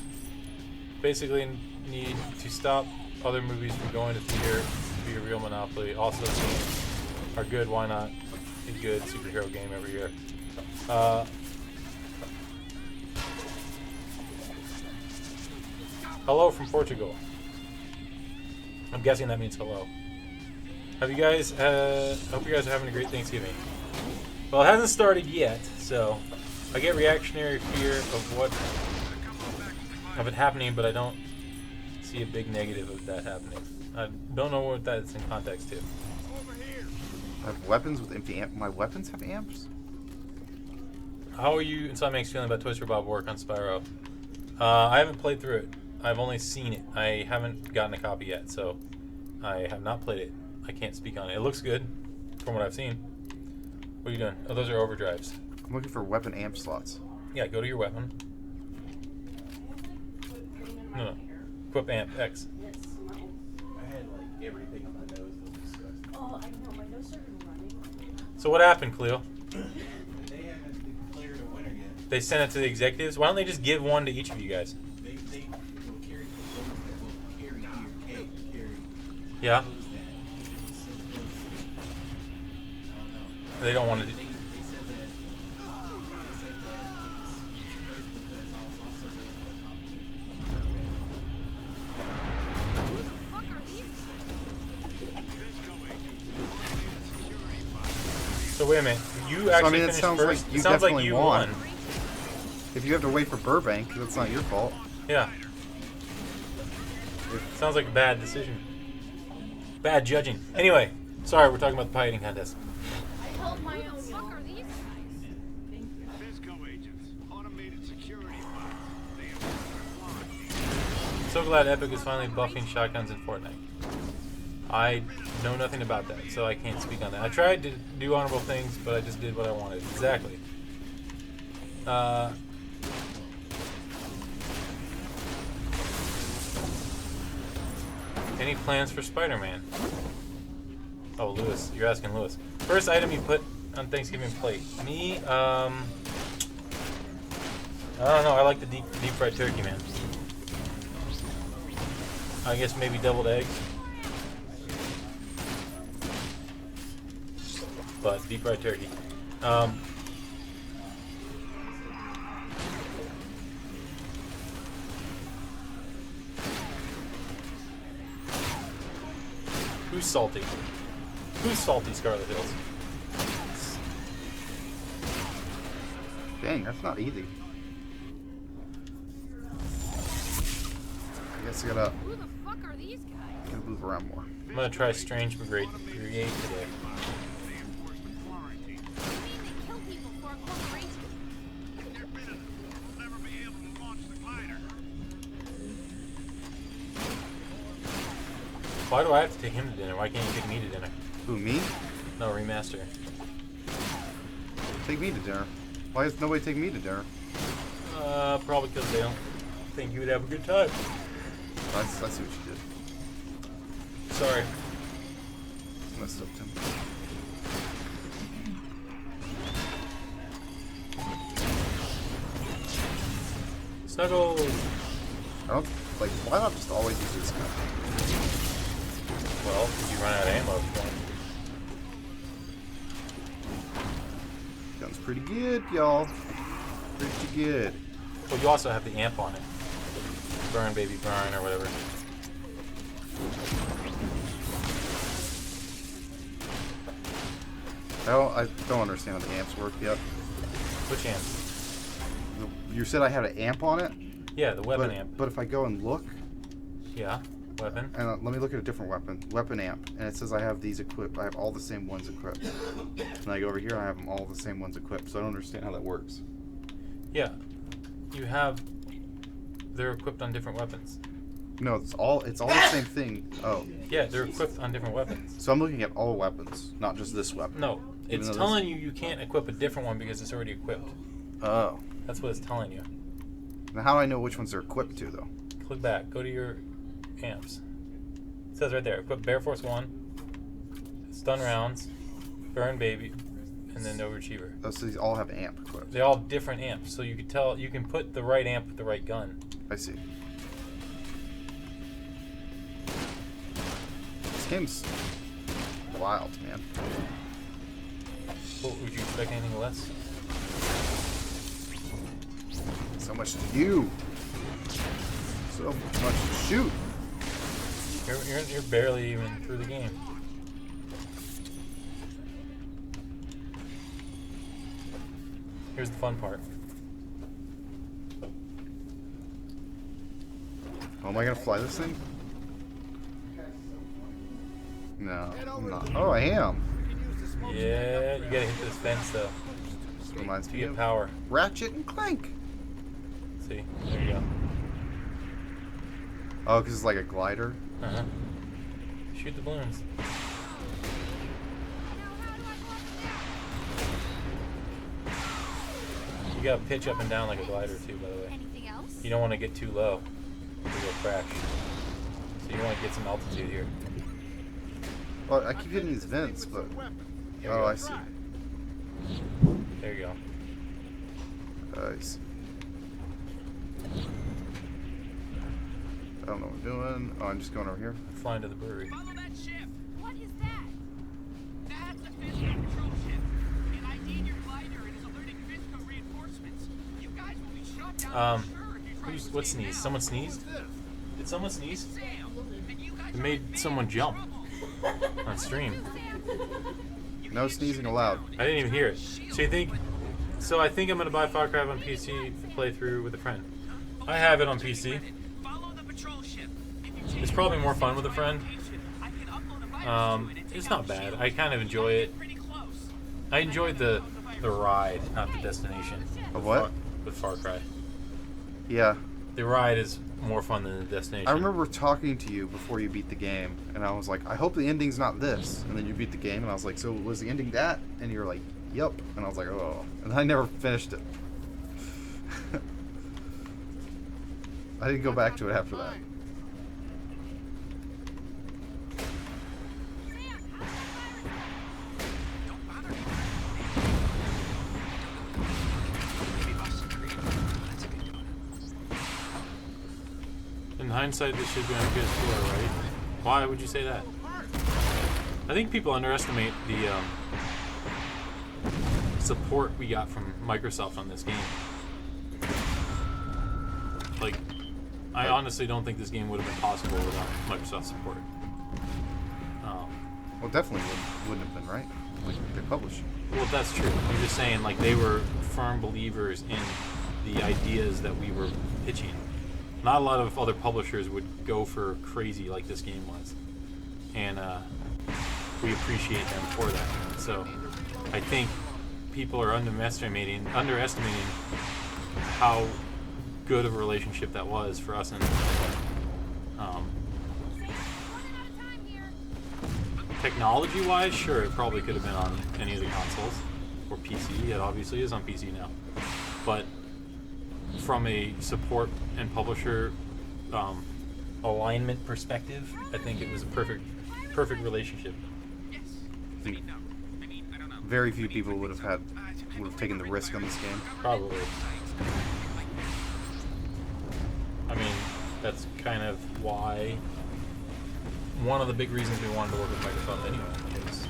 Speaker 1: Basically, need to stop other movies from going to theater to be a real monopoly. Also, games are good. Why not a good superhero game every year? Hello from Portugal. I'm guessing that means hello. Have you guys? Hope you guys are having a great Thanksgiving. Well, it hasn't started yet, so I get reactionary fear of it happening, but I don't see a big negative of that happening. I don't know what that's in context to.
Speaker 2: I have weapons with empty amp. My weapons have amps?
Speaker 1: How are you, Insomniac's feeling about Toys for Bob work on Spyro? I haven't played through it. I've only seen it. I haven't gotten a copy yet, so I have not played it. I can't speak on it. It looks good from what I've seen. What are you doing? Oh, those are overdrives.
Speaker 2: I'm looking for weapon amp slots.
Speaker 1: Yeah, go to your weapon. No. Equip amp X.
Speaker 9: Yes, no.
Speaker 11: I had like everything on my nose that was disgusting.
Speaker 9: Oh, I know. My nose started running.
Speaker 1: So what happened, Cleo?
Speaker 11: They haven't declared a winner yet.
Speaker 1: They sent it to the executives? Why don't they just give one to each of you guys?
Speaker 11: They will carry the votes that will carry your cake, carry
Speaker 1: Yeah?
Speaker 11: those that
Speaker 1: They don't want to do...
Speaker 11: they said that that's also
Speaker 3: Who the fuck are these?
Speaker 1: So wait a minute. You actually
Speaker 2: it
Speaker 1: finished
Speaker 2: sounds
Speaker 1: first?
Speaker 2: like you
Speaker 1: It sounds like
Speaker 2: definitely
Speaker 1: you
Speaker 2: won.
Speaker 1: won.
Speaker 2: If you have to wait for Burbank, that's not your fault.
Speaker 1: Yeah. Sounds like a bad decision. Bad judging. Anyway, sorry, we're talking about the pie eating contest.
Speaker 9: I held my
Speaker 3: Who
Speaker 9: own.
Speaker 3: the fuck are these guys?
Speaker 7: Fisco agents, automated security bots. They have
Speaker 1: So glad Epic is finally buffing shotguns in Fortnite. I know nothing about that, so I can't speak on that. I tried to do honorable things, but I just did what I wanted. Exactly. Any plans for Spider-Man? Oh, Lewis. You're asking Lewis. First item you put on Thanksgiving plate. Me, I don't know. I like the deep fried turkey, man. I guess maybe deviled eggs. But deep fried turkey. Who's salty? Who's salty, Scarlet Hills?
Speaker 2: Dang, that's not easy. I guess I gotta
Speaker 3: Who the fuck are these guys?
Speaker 2: move around more.
Speaker 1: I'm gonna try Strange Brigade today.
Speaker 3: You mean they kill people for a corporation?
Speaker 7: their business. They'll never be able to launch the glider.
Speaker 1: Why do I have to take him to dinner? Why can't you take me to dinner?
Speaker 2: Who, me?
Speaker 1: No, remaster.
Speaker 2: Take me to dinner. Why does nobody take me to dinner?
Speaker 1: Probably because they don't think you would have a good time.
Speaker 2: I see what you did.
Speaker 1: Sorry.
Speaker 2: Messed up, Tim.
Speaker 1: Snuggle.
Speaker 2: I don't like. Why not just always use this gun?
Speaker 1: Well, if you run out of ammo,
Speaker 2: Gun's pretty good, y'all. Pretty good.
Speaker 1: well, you also have the amp on it. Burn, baby, burn, or whatever.
Speaker 2: I don't understand how the amps work yet.
Speaker 1: Which amp?
Speaker 2: You said I had an amp on it,
Speaker 1: Yeah, the weapon
Speaker 2: but,
Speaker 1: amp.
Speaker 2: but if I go and look,
Speaker 1: Yeah, weapon.
Speaker 2: and let me look at a different weapon amp, and it says I have these equipped. I have all the same ones equipped. And I go over here, I have them all the same ones equipped. So I don't understand how that works.
Speaker 1: Yeah, you have. They're equipped on different weapons.
Speaker 2: No, it's all the same thing. Oh,
Speaker 1: Yeah, they're equipped on different weapons.
Speaker 2: so I'm looking at all weapons, not just this weapon.
Speaker 1: No, It's
Speaker 2: though
Speaker 1: telling you can't equip a different one because it's already equipped.
Speaker 2: Oh.
Speaker 1: That's what it's telling you.
Speaker 2: Now, how do I know which ones they're equipped to, though?
Speaker 1: Click back. Go to your amps. It says right there, equip Bear Force 1, Stun Rounds, Burn Baby, and then Overachiever.
Speaker 2: Oh, so these all have amp equipped.
Speaker 1: They all have different amps, so you can tell, you can put the right amp with the right gun.
Speaker 2: I see. This game's wild, man.
Speaker 1: Well, would you expect anything less?
Speaker 2: So much to do. So much to shoot.
Speaker 1: You're barely even through the game. Here's the fun part.
Speaker 2: Oh, am I gonna fly this thing? No, I'm not. Oh, I am.
Speaker 1: Yeah, you gotta hit this fence though.
Speaker 2: Reminds
Speaker 1: To
Speaker 2: me
Speaker 1: get
Speaker 2: of
Speaker 1: power.
Speaker 2: Ratchet and Clank.
Speaker 1: See, there you go.
Speaker 2: Oh, because it's like a glider.
Speaker 1: Uh-huh. Shoot the balloons. You gotta pitch up and down like a glider too, by the way.
Speaker 3: Anything else?
Speaker 1: You don't want to get too low, or you'll crash. So you want to get some altitude here.
Speaker 2: Well, I keep hitting these vents, but oh, I see.
Speaker 1: There you go.
Speaker 2: Nice. I don't know what I'm doing. Oh, I'm just going over here.
Speaker 1: Flying to the brewery.
Speaker 4: Follow that ship.
Speaker 3: What is that?
Speaker 4: That's a Fisco patrol ship. It ID'd your glider and is alerting Fisco reinforcements. You guys will be shot down for sure if you try to
Speaker 1: What
Speaker 4: escape
Speaker 1: sneezed?
Speaker 4: now.
Speaker 1: Someone sneezed? Did someone sneeze?
Speaker 4: Sam, and you guys
Speaker 1: It
Speaker 4: are
Speaker 1: made
Speaker 4: in
Speaker 1: someone
Speaker 4: big
Speaker 1: jump
Speaker 4: trouble.
Speaker 1: on stream.
Speaker 2: No sneezing allowed.
Speaker 1: I didn't even hear it. So you think? So I think I'm gonna buy Far Cry on PC to play through with a friend. I have it on PC.
Speaker 4: Follow the patrol ship. If you
Speaker 1: It's probably more fun with a friend. It's not bad. I kind of enjoy it. I enjoyed the ride, not the destination.
Speaker 2: Of what?
Speaker 1: With Far Cry.
Speaker 2: Yeah.
Speaker 1: The ride is more fun than the destination.
Speaker 2: I remember talking to you before you beat the game, and I was like, I hope the ending's not this. And then you beat the game, and I was like, so was the ending that? And you were like, yup. And I was like, oh. And I never finished it. I didn't go back to it after that.
Speaker 1: In hindsight, this should be on PS4, right? Why would you say that? I think people underestimate the support we got from Microsoft on this game. Like, I honestly don't think this game would have been possible without Microsoft support.
Speaker 2: Well, definitely wouldn't have been, right? Like, they published.
Speaker 1: Well, that's true. I'm just saying, like, they were firm believers in the ideas that we were pitching. Not a lot of other publishers would go for crazy like this game was. And we appreciate them for that. So I think people are underestimating how good of a relationship that was for us and technology-wise, sure, it probably could have been on any of the consoles or PC. It obviously is on PC now. But from a support and publisher alignment perspective, I think it was a perfect relationship.
Speaker 2: I think very few people would have taken the risk on this game.
Speaker 1: Probably. I mean, that's kind of why one of the big reasons we wanted to work with Microsoft anyway, is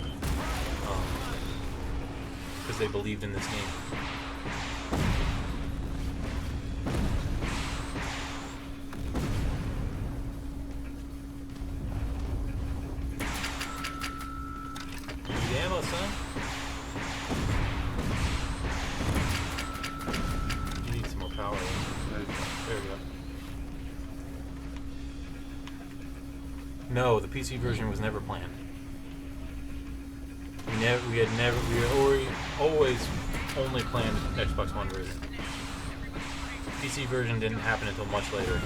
Speaker 1: because they believed in this game. Need ammo, son? You need some more power. There we go. No, the PC version was never planned. We had always only planned Xbox One version. PC version didn't happen until much later.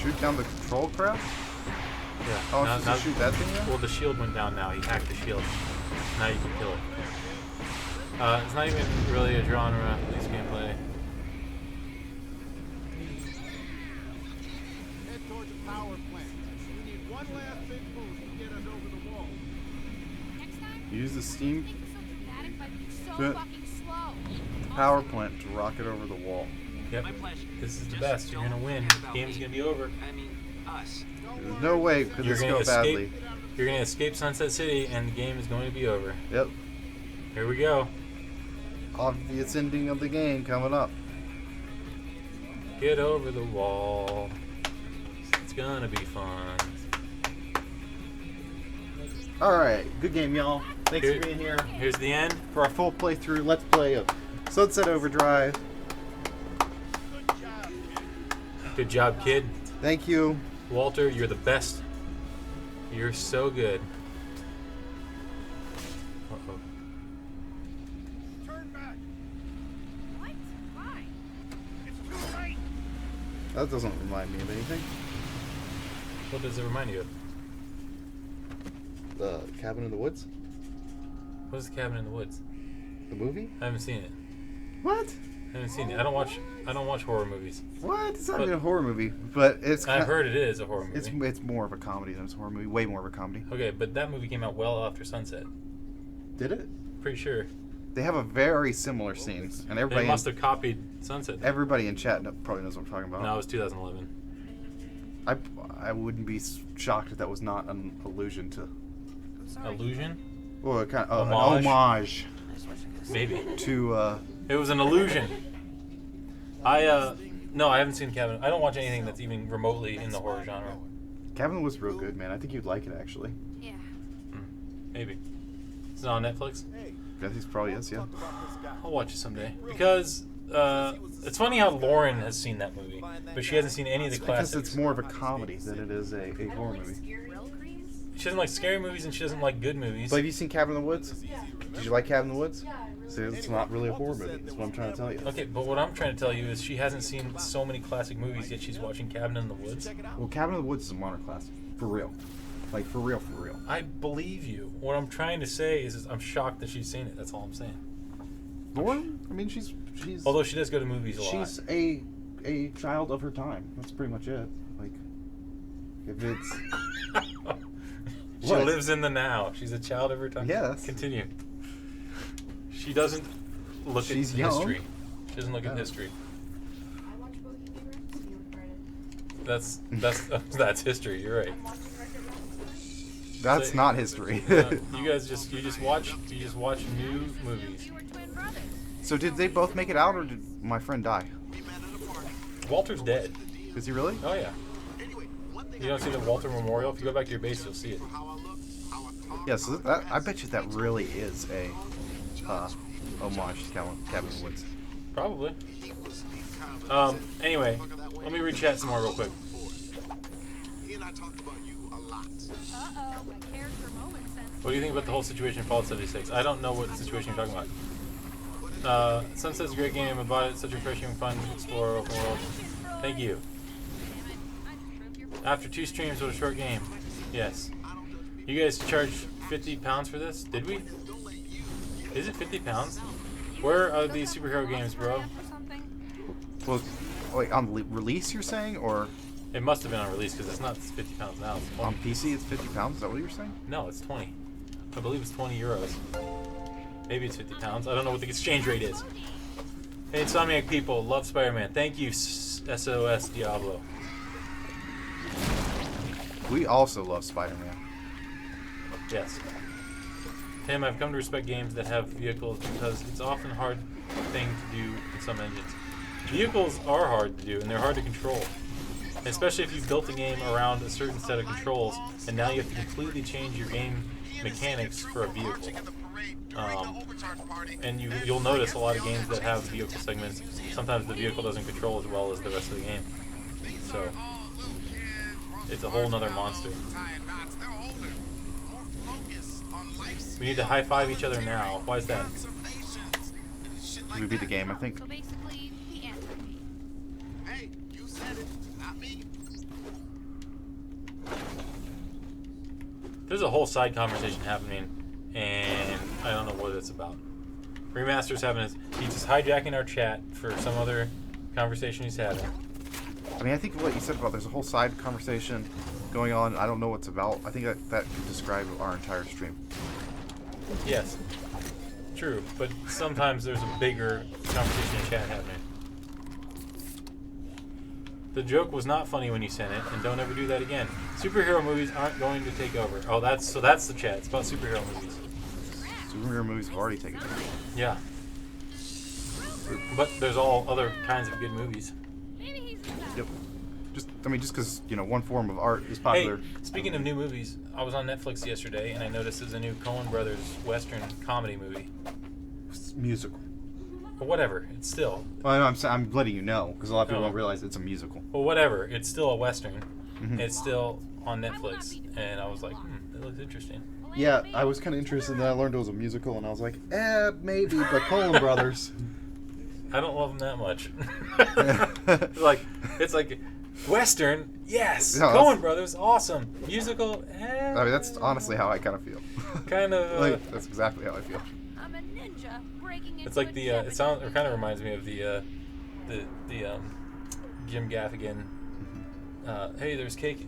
Speaker 2: Shoot down the control crap?
Speaker 1: Yeah.
Speaker 2: Oh, I'm supposed to shoot that thing now?
Speaker 1: Well, the shield went down now. He hacked the shield. Now you can kill it. It's not even really a genre, at least gameplay.
Speaker 7: Head towards the power plant. We need one last big boost to get us over the wall.
Speaker 3: Next time,
Speaker 2: Use the steam
Speaker 3: think so dramatic by being so fucking slow.
Speaker 2: power plant to rocket over the wall.
Speaker 1: Yep.
Speaker 6: My pleasure.
Speaker 1: This is the
Speaker 6: Just
Speaker 1: best. You're
Speaker 6: don't
Speaker 1: gonna win.
Speaker 6: forget about
Speaker 1: Game's
Speaker 6: me.
Speaker 1: gonna be over.
Speaker 6: I mean, us.
Speaker 2: There's no way could
Speaker 1: You're
Speaker 2: this
Speaker 1: gonna
Speaker 2: go
Speaker 1: escape.
Speaker 2: badly.
Speaker 1: You're gonna escape Sunset City, and the game is going to be over.
Speaker 2: Yep.
Speaker 1: Here we go.
Speaker 2: Obvious ending of the game coming up.
Speaker 1: Get over the wall. It's gonna be fun.
Speaker 2: Alright, good game, y'all. Thanks for being here.
Speaker 1: Here's the end.
Speaker 2: For our full playthrough, let's play of Sunset Overdrive.
Speaker 1: Good job, kid.
Speaker 2: Thank you.
Speaker 1: Walter, you're the best. You're so good. Uh-oh.
Speaker 7: Turn back.
Speaker 3: What? Why?
Speaker 7: It's too late.
Speaker 2: That doesn't remind me of anything.
Speaker 1: What does it remind you of?
Speaker 2: The Cabin in the Woods?
Speaker 1: What is the Cabin in the Woods?
Speaker 2: The movie?
Speaker 1: I haven't seen it.
Speaker 2: What?
Speaker 1: I haven't seen it. I don't watch horror movies.
Speaker 2: What? It's not
Speaker 1: But-
Speaker 2: even a horror movie, but it's.
Speaker 1: I've heard it is a horror movie.
Speaker 2: It's more of a comedy than it's a horror movie. Way more of a comedy.
Speaker 1: Okay, but that movie came out well after Sunset.
Speaker 2: Did it?
Speaker 1: Pretty sure.
Speaker 2: They have a very similar scenes, and everybody.
Speaker 1: They must have copied Sunset.
Speaker 2: Everybody in chat probably knows what I'm talking about.
Speaker 1: No, it was 2011.
Speaker 2: I wouldn't be shocked if that was not an allusion to.
Speaker 1: Illusion?
Speaker 2: Well, kind of an
Speaker 1: Homage?
Speaker 2: homage
Speaker 1: Maybe.
Speaker 2: to.
Speaker 1: It was an illusion. No, I haven't seen Cabin. I don't watch anything that's even remotely in the horror genre.
Speaker 2: Cabin was real good, man. I think you'd like it actually.
Speaker 3: Yeah.
Speaker 1: Maybe. Is it on Netflix?
Speaker 2: I think it probably is, yeah.
Speaker 1: I'll watch it someday. Because it's funny how Lauren has seen that movie, but she hasn't seen any of the
Speaker 2: Because
Speaker 1: classics.
Speaker 2: it's more of a comedy than it is a horror movie.
Speaker 1: She doesn't like scary movies and she doesn't like good movies.
Speaker 2: But have you seen Cabin in the Woods?
Speaker 9: Yeah.
Speaker 2: Did you like Cabin in the Woods?
Speaker 9: Yeah, I really
Speaker 2: See, it's not really a horror movie. That's what I'm trying to tell you.
Speaker 1: Okay, but what I'm trying to tell you is she hasn't seen so many classic movies, yet she's watching Cabin in the Woods.
Speaker 2: Well, Cabin in the Woods is a modern classic. For real. Like, for real, for real.
Speaker 1: I believe you. What I'm trying to say is I'm shocked that she's seen it. That's all I'm saying.
Speaker 2: Lauren? I mean, she's
Speaker 1: Although she does go to movies a lot.
Speaker 2: she's a child of her time. That's pretty much it. Like, if it's...
Speaker 1: She
Speaker 2: What?
Speaker 1: lives in the now. She's a child of her time.
Speaker 2: Yes.
Speaker 1: Continue. She doesn't look
Speaker 2: She's
Speaker 1: at
Speaker 2: young.
Speaker 1: history. She doesn't look at
Speaker 2: Yeah.
Speaker 1: history.
Speaker 9: I watch Bohemian Rhapsody on Friday.
Speaker 1: That's history. You're right.
Speaker 9: I'm watching Record Rhapsody.
Speaker 2: That's
Speaker 1: So-
Speaker 2: not history.
Speaker 1: You guys just watch new movies.
Speaker 3: You were twin brothers.
Speaker 2: So did they both make it out, or did my friend die?
Speaker 1: Walter's dead.
Speaker 2: Is he really?
Speaker 1: Oh yeah. You don't see the Walter Memorial? If you go back to your base, you'll see it.
Speaker 2: Yeah, so that, I bet you that really is a homage to Cabin in the Woods.
Speaker 1: Probably. Anyway, let me read chat some more real quick.
Speaker 3: Uh-oh, my character moment sense.
Speaker 1: What do you think about the whole situation in Fallout 76? I don't know what situation you're talking about. Sunset's a great game. I bought it. Such refreshing, fun to explore open world. Thank you.
Speaker 3: Damn it, I just drove your
Speaker 1: After 2 streams, what a short game. Yes. You guys charged £50 for this? Did we? Is it £50? Where are these superhero games, bro?
Speaker 3: or something.
Speaker 2: Well, wait, on release you're saying, or
Speaker 1: It must have been on release because it's not £50 now. It's 20.
Speaker 2: on PC it's £50? Is that what you're saying?
Speaker 1: No, it's 20. I believe it's 20 euros. Maybe it's £50. I don't know what the exchange rate is. Hey, Insomniac people, love Spider-Man. Thank you, SOS Diablo.
Speaker 2: We also love Spider-Man.
Speaker 1: Yes. Tim, I've come to respect games that have vehicles because it's often a hard thing to do in some engines. Vehicles are hard to do, and they're hard to control. Especially if you've built a game around a certain set of controls, and now you have to completely change your game mechanics for a vehicle. And you'll notice a lot of games that have vehicle segments, sometimes the vehicle doesn't control as well as the rest of the game. So, it's a whole nother monster. We need to high-five each other now. Why is that?
Speaker 2: We beat the game, I think.
Speaker 3: So basically, he answered me.
Speaker 7: Hey, you said it. Not me.
Speaker 1: There's a whole side conversation happening, and I don't know what it's about. Remaster's having he's just hijacking our chat for some other conversation he's having.
Speaker 2: I mean, I think what you said about there's a whole side conversation going on. I don't know what it's about. I think that could describe our entire stream.
Speaker 1: Yes, true, but sometimes there's a bigger conversation in chat happening. The joke was not funny when you sent it, and don't ever do that again. Superhero movies aren't going to take over. Oh, that's the chat. It's about superhero movies.
Speaker 2: Superhero movies have already taken over.
Speaker 1: Yeah. But there's all other kinds of good movies.
Speaker 2: Yep. Just because, one form of art is popular.
Speaker 1: Hey, speaking of new movies, I was on Netflix yesterday, and I noticed there's a new Coen Brothers Western comedy movie.
Speaker 2: Musical.
Speaker 1: Or whatever. It's still.
Speaker 2: Well, I'm letting you know, because a lot of people
Speaker 1: Oh.
Speaker 2: don't realize it's a musical.
Speaker 1: Well, whatever. It's still a Western.
Speaker 2: Mhm.
Speaker 1: It's still on Netflix, and I was like, it looks interesting.
Speaker 2: Yeah, I was kind of interested, and then I learned it was a musical, and I was like, maybe, but Coen Brothers.
Speaker 1: I don't love them that much. It's like Western, yes.
Speaker 2: No,
Speaker 1: Coen Brothers, awesome. Musical,
Speaker 2: I mean, that's honestly how I kind of feel.
Speaker 1: Kind of.
Speaker 2: That's exactly how I feel.
Speaker 3: I'm a ninja breaking
Speaker 1: It's like the it kind of reminds me of the Jim Gaffigan. Hey, there's cake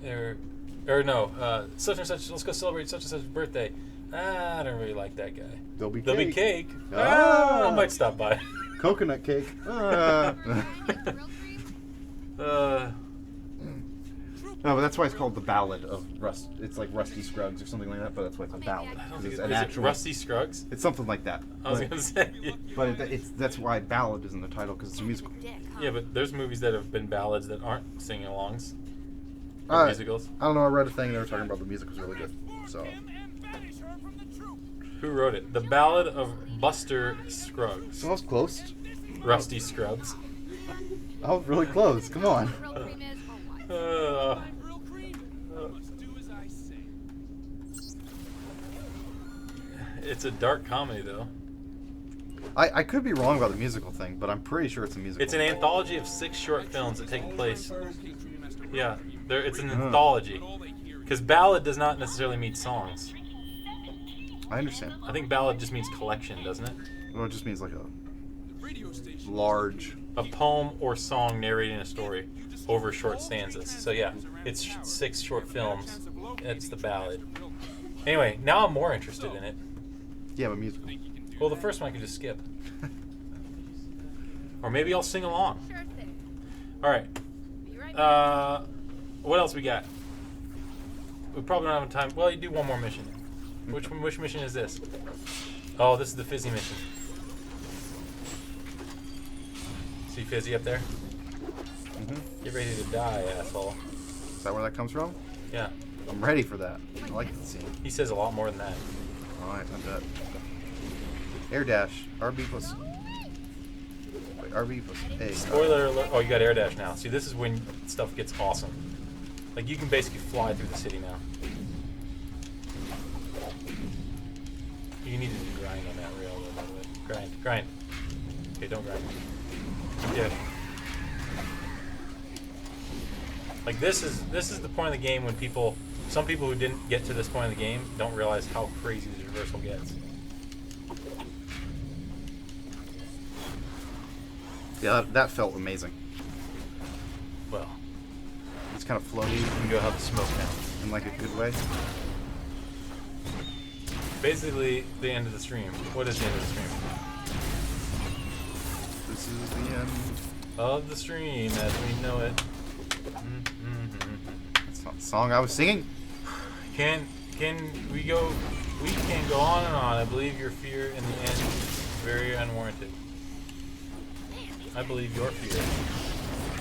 Speaker 1: or no, such and such. Let's go celebrate such and such birthday. I don't really like that guy.
Speaker 2: There'll be
Speaker 1: cake.
Speaker 2: Ah.
Speaker 1: I might stop by.
Speaker 2: Coconut cake. No, but that's why it's called the Ballad of Rust. It's like Rusty Scruggs or something like that, but that's why it's a ballad.
Speaker 1: Is
Speaker 2: It's
Speaker 1: it Rusty Scruggs?
Speaker 2: It's something like that.
Speaker 1: I was gonna say.
Speaker 2: But that's why ballad is in the title, because it's a musical.
Speaker 1: Yeah, but there's movies that have been ballads that aren't sing-alongs. Musicals.
Speaker 2: I don't know. I read a thing and they were talking about the musical's really good. So.
Speaker 1: Who wrote it? The Ballad of Buster Scruggs.
Speaker 2: So I was close.
Speaker 1: Rusty Scruggs.
Speaker 2: I was really close. Come on.
Speaker 1: It's a dark comedy, though.
Speaker 2: I could be wrong about the musical thing, but I'm pretty sure it's a musical.
Speaker 1: It's an anthology of 6 short films that take place. Yeah, it's an anthology. Because ballad does not necessarily mean songs.
Speaker 2: I understand.
Speaker 1: I think ballad just means collection, doesn't it?
Speaker 2: Well, it just means like a large...
Speaker 1: A poem or song narrating a story over short stanzas. So yeah, it's 6 short films. That's the ballad. Anyway, now I'm more interested in it.
Speaker 2: Yeah, but musical.
Speaker 1: Well, the first one I could just skip. Or maybe I'll sing along. Alright. What else we got? We probably don't have time. Well, you do one more mission. Which mission is this? Oh, this is the Fizzy mission. See Fizzy up there?
Speaker 2: Mm-hmm.
Speaker 1: Get ready to die, asshole.
Speaker 2: Is that where that comes from?
Speaker 1: Yeah.
Speaker 2: I'm ready for that. I like the scene.
Speaker 1: He says a lot more than that.
Speaker 2: Alright, I bet. Air dash. RB plus... Wait, RB plus A.
Speaker 1: Spoiler alert. Oh, you got air dash now. See, this is when stuff gets awesome. Like, you can basically fly through the city now. You need to grind on that rail, though, by the way. Grind. Okay, don't grind. Yeah. Like, this is the point of the game when some people who didn't get to this point of the game don't realize how crazy the reversal gets.
Speaker 2: Yeah, that felt amazing.
Speaker 1: Well,
Speaker 2: it's kind of floaty.
Speaker 1: You can go have the smoke now.
Speaker 2: In like a good way.
Speaker 1: Basically, the end of the stream. What is the end of the stream?
Speaker 2: This is the end
Speaker 1: of the stream as we know it.
Speaker 2: That's not the song I was singing.
Speaker 1: Can we go? We can go on and on. I believe your fear in the end is very unwarranted. I believe your fear.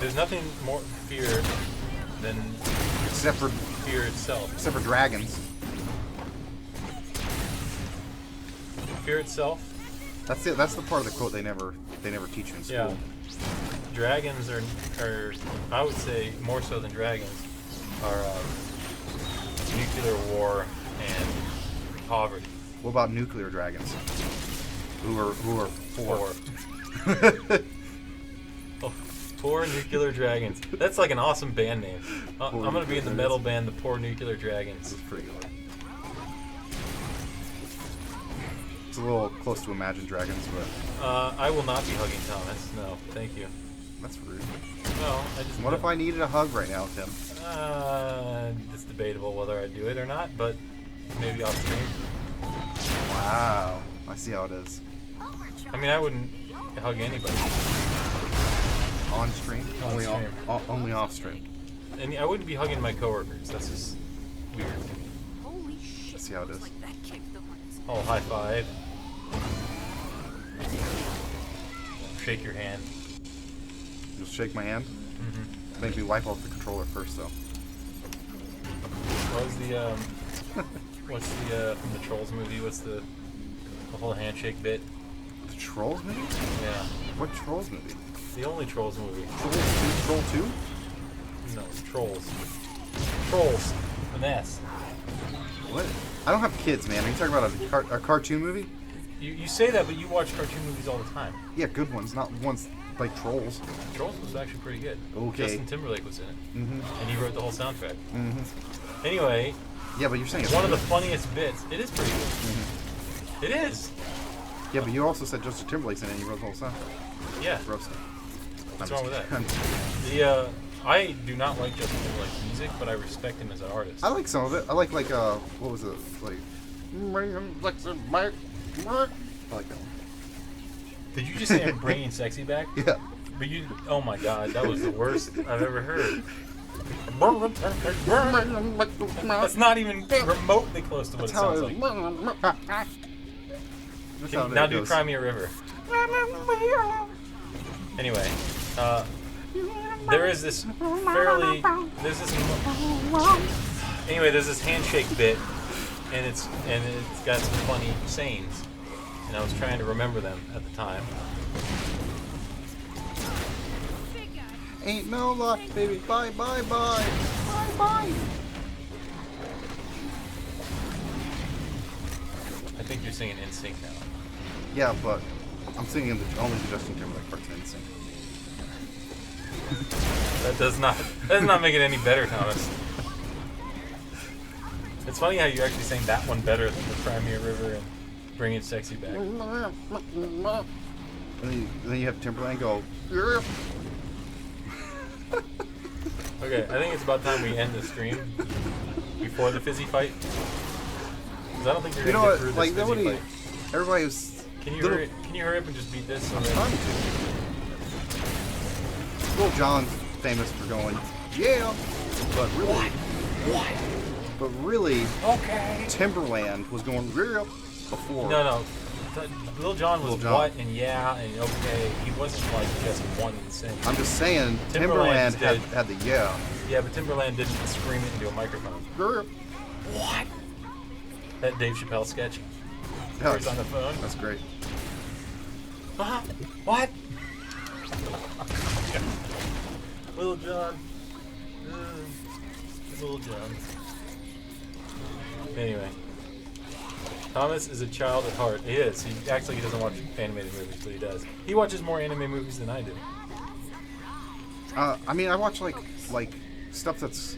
Speaker 1: There's nothing more fear than
Speaker 2: except for
Speaker 1: fear itself.
Speaker 2: Except for dragons.
Speaker 1: Fear itself.
Speaker 2: That's it. That's the part of the quote they never teach you in school.
Speaker 1: Yeah. Dragons are I would say more so than dragons are nuclear war and poverty.
Speaker 2: What about nuclear dragons? Who are four?
Speaker 1: Oh, poor Nuclear Dragons. That's like an awesome band name. I'm gonna be in the metal band, the Poor Nuclear Dragons.
Speaker 2: It's pretty good. It's a little close to Imagine Dragons, but
Speaker 1: I will not be hugging Thomas. No, thank you.
Speaker 2: that's rude.
Speaker 1: Well, I just.
Speaker 2: What if I needed a hug right now, Tim?
Speaker 1: It's debatable whether I do it or not, but maybe off stream.
Speaker 2: Wow, I see how it is.
Speaker 1: I mean, I wouldn't hug anybody.
Speaker 2: On stream?
Speaker 1: On
Speaker 2: Only
Speaker 1: stream.
Speaker 2: Only off stream.
Speaker 1: And I wouldn't be hugging my coworkers. That's just weird.
Speaker 8: Holy shit.
Speaker 2: See how it is.
Speaker 8: Like that kicked the buttons.
Speaker 1: Oh, high five. Shake your hand.
Speaker 2: Just shake my hand.
Speaker 1: Mm-hmm.
Speaker 2: Make me wipe off the controller first, though.
Speaker 1: What was the what's the from the Trolls movie? What's the whole handshake bit?
Speaker 2: The Trolls movie?
Speaker 1: Yeah,
Speaker 2: What Trolls movie?
Speaker 1: the only Trolls movie.
Speaker 2: Trolls 2? Troll 2?
Speaker 1: No, Trolls. Trolls. An S.
Speaker 2: What? I don't have kids, man. Are you talking about a cartoon movie?
Speaker 1: You say that, but you watch cartoon movies all the time.
Speaker 2: Yeah, good ones, not ones like Trolls.
Speaker 1: Trolls was actually pretty good.
Speaker 2: Okay.
Speaker 1: Justin Timberlake was in it,
Speaker 2: Mm-hmm.
Speaker 1: and he wrote the whole soundtrack.
Speaker 2: Mm-hmm.
Speaker 1: Anyway,
Speaker 2: Yeah, but you're saying it's
Speaker 1: one of the
Speaker 2: good.
Speaker 1: funniest bits. It is pretty good.
Speaker 2: Mm-hmm.
Speaker 1: It is.
Speaker 2: Yeah, but you also said Justin Timberlake's in it and he wrote the whole soundtrack.
Speaker 1: Yeah.
Speaker 2: Roasted.
Speaker 1: What's wrong with that? I do not like Justin Timberlake's music, but I respect him as an artist.
Speaker 2: I like some of it. I like what was it? Like I like that one.
Speaker 1: Did you just say I'm bringing sexy back?
Speaker 2: Yeah.
Speaker 1: But you, oh my god, that was the worst I've ever heard. That's not even remotely close to what
Speaker 2: That's
Speaker 1: it
Speaker 2: how
Speaker 1: sounds
Speaker 2: it
Speaker 1: like.
Speaker 2: That's how
Speaker 1: Now
Speaker 2: it
Speaker 1: do
Speaker 2: goes.
Speaker 1: Cry Me a River. Anyway, there is this there's this handshake bit, and it's got some funny sayings, and I was trying to remember them at the time.
Speaker 2: Ain't no luck, baby. Bye, bye, bye. Bye, bye.
Speaker 1: I think you're singing NSYNC now.
Speaker 2: Yeah, but I'm singing only the Justin Timberlake parts in Insane.
Speaker 1: That does not make it any better, Thomas. It's funny how you actually sang that one better than the Cry Me a River and Bringing Sexy Back.
Speaker 2: And then you have Timberlake go.
Speaker 1: Okay, I think it's about time we end the stream before the fizzy fight. Because I don't think you're
Speaker 2: You know
Speaker 1: gonna
Speaker 2: what?
Speaker 1: get through this
Speaker 2: Like
Speaker 1: fizzy
Speaker 2: nobody,
Speaker 1: fight.
Speaker 2: everybody was.
Speaker 1: Can you
Speaker 2: Little-
Speaker 1: hurry up and just beat this? So
Speaker 2: I'm
Speaker 1: that-
Speaker 2: trying to. Little John's famous for going, yeah, but really, but really,
Speaker 1: Okay.
Speaker 2: Timberland was going yeah before.
Speaker 1: No. Lil Jon was
Speaker 2: Lil Jon.
Speaker 1: what and yeah and okay. He wasn't like just one and the same.
Speaker 2: I'm just saying,
Speaker 1: Timberland
Speaker 2: Timberland
Speaker 1: did.
Speaker 2: had the yeah.
Speaker 1: Yeah, but Timberland didn't scream it into a microphone.
Speaker 2: Yeah.
Speaker 1: What? That Dave Chappelle sketch.
Speaker 2: Yeah,
Speaker 1: Where he's on the phone.
Speaker 2: That's great.
Speaker 1: What? Lil Jon. Lil Jon. Anyway. Thomas is a child at heart. He is. He acts like he doesn't watch animated movies, but he does. He watches more anime movies than I do.
Speaker 2: I mean, I watch like stuff that's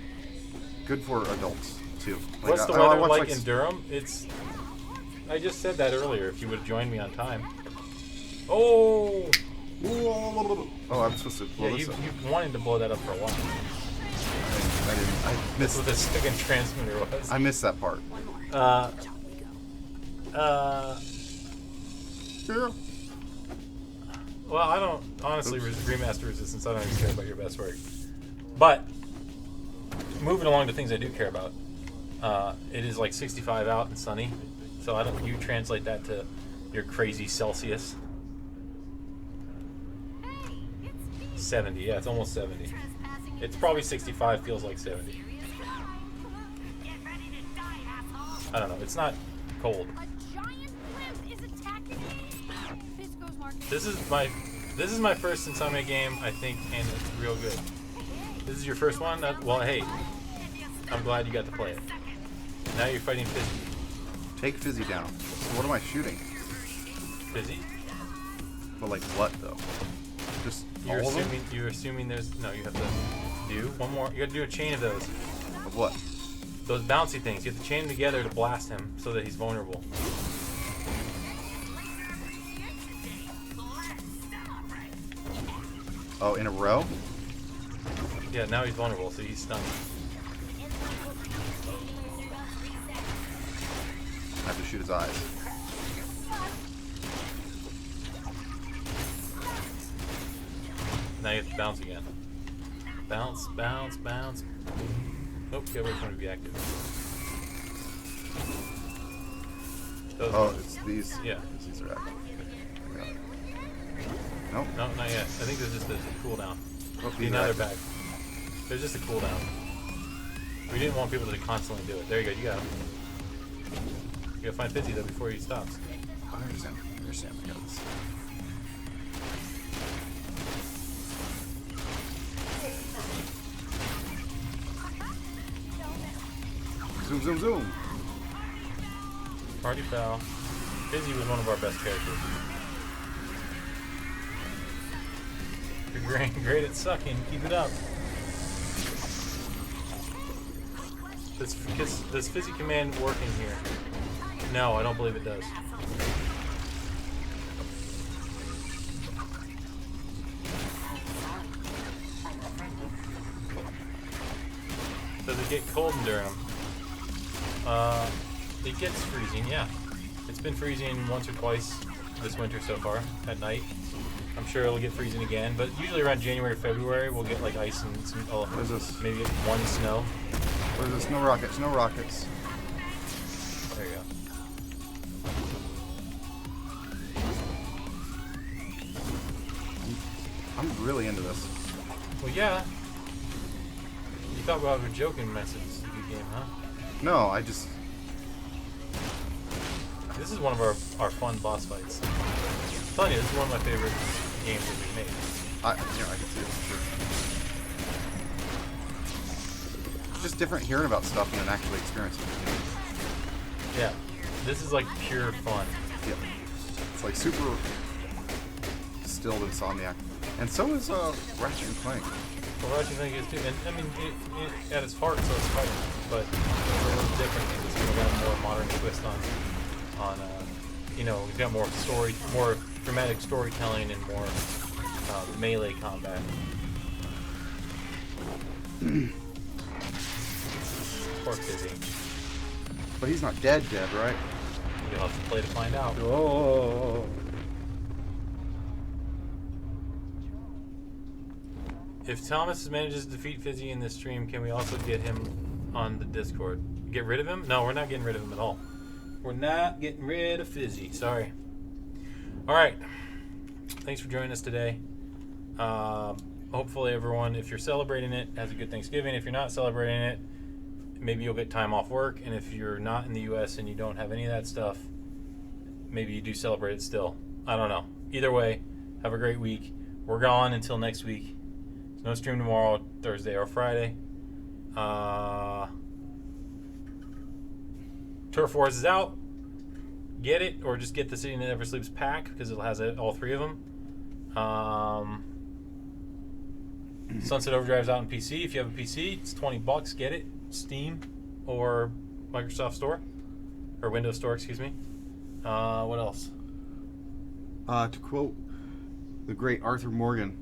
Speaker 2: good for adults too. Like,
Speaker 1: What's the
Speaker 2: I
Speaker 1: weather
Speaker 2: watch,
Speaker 1: like in Durham? It's. I just said that earlier. If you would have joined me on time. Oh.
Speaker 2: Oh, I'm supposed to blow
Speaker 1: Yeah,
Speaker 2: this up.
Speaker 1: you've wanted to blow that up for a while.
Speaker 2: I didn't. I
Speaker 1: That's
Speaker 2: missed.
Speaker 1: what the second transmitter was.
Speaker 2: I missed that part.
Speaker 1: Well, I don't honestly remaster Resistance. I don't even care about your best work. But moving along to things I do care about, it is like 65 out and sunny. So I don't. You translate that to your crazy Celsius. 70. Yeah, it's almost 70. It's probably 65. Feels like 70. I don't know. It's not cold.
Speaker 3: A giant blimp is attacking me. Fisco's market.
Speaker 1: This is my first Insomniac game, I think, and it's real good. This is your first one? Well, hey, I'm glad you got to play it. Now you're fighting Fizzy.
Speaker 2: Take Fizzy down. So what am I shooting?
Speaker 1: Fizzy?
Speaker 2: But like what though? Just
Speaker 1: You're
Speaker 2: all of them?
Speaker 1: assuming. You're assuming there's no. You have to do one more. You got to do a chain of those.
Speaker 2: Of what?
Speaker 1: Those bouncy things. You have to chain them together to blast him so that he's vulnerable.
Speaker 2: Oh, in a row?
Speaker 1: Yeah, now he's vulnerable, so he's stunned.
Speaker 2: I have to shoot his eyes.
Speaker 1: Now you have to bounce again. Bounce, bounce, bounce. Nope, get away from him to be active. Those
Speaker 2: Oh,
Speaker 1: ones.
Speaker 2: it's these.
Speaker 1: Yeah.
Speaker 2: These are active. Got it. Nope.
Speaker 1: No, not yet. I think there's just a cooldown.
Speaker 2: Oh,
Speaker 1: See,
Speaker 2: these
Speaker 1: now
Speaker 2: are
Speaker 1: they're
Speaker 2: active.
Speaker 1: back. There's just a cooldown. We didn't want people to constantly do it. There you go, you got him. You gotta find 50 though before he stops.
Speaker 2: I understand. I understand. I got this. Zoom, zoom, zoom.
Speaker 1: Party foul. Fizzy was one of our best characters. You're great at sucking. Keep it up. Does Fizzy Command work in here? No, I don't believe it does. Does it get cold in Durham? It gets freezing, yeah. It's been freezing once or twice this winter so far, at night. I'm sure it'll get freezing again, but usually around January, February, we'll get like ice and some,
Speaker 2: What is this?
Speaker 1: maybe get one snow.
Speaker 2: Where's the snow rockets? Snow rockets.
Speaker 1: There you go.
Speaker 2: I'm really into this.
Speaker 1: Well, yeah. You thought I was joking message game, huh?
Speaker 2: No, I just.
Speaker 1: This is one of our fun boss fights. I'm telling you, this is one of my favorite games that we've made.
Speaker 2: I can see it for sure. It's just different hearing about stuff than actually experiencing it.
Speaker 1: Yeah. This is like pure fun.
Speaker 2: Yep. It's like super distilled Insomniac. And so is Ratchet and Clank.
Speaker 1: Well, Ratchet and Clank is too. And I mean, it at its heart, so it's Spider-Man. But it's a little different. It's got a more modern twist on you know, we've got more dramatic storytelling and more melee combat. Poor Fizzy.
Speaker 2: But he's not dead, right?
Speaker 1: You'll have to play to find out.
Speaker 2: Oh.
Speaker 1: If Thomas manages to defeat Fizzy in this stream, can we also get him on the Discord? Get rid of him? No, we're not getting rid of him at all. We're not getting rid of Fizzy. Sorry. All right. Thanks for joining us today. Hopefully everyone, if you're celebrating it, has a good Thanksgiving. If you're not celebrating it, maybe you'll get time off work. And if you're not in the U.S. and you don't have any of that stuff, maybe you do celebrate it still. I don't know. Either way, have a great week. We're gone until next week. There's no stream tomorrow, Thursday or Friday. Turf Wars is out. Get it, or just get the City That Never Sleeps pack because it has all three of them. Sunset Overdrive's out on PC. If you have a PC, it's $20. Get it. Steam or Microsoft Store or Windows Store, excuse me. What else?
Speaker 2: To quote the great Arthur Morgan,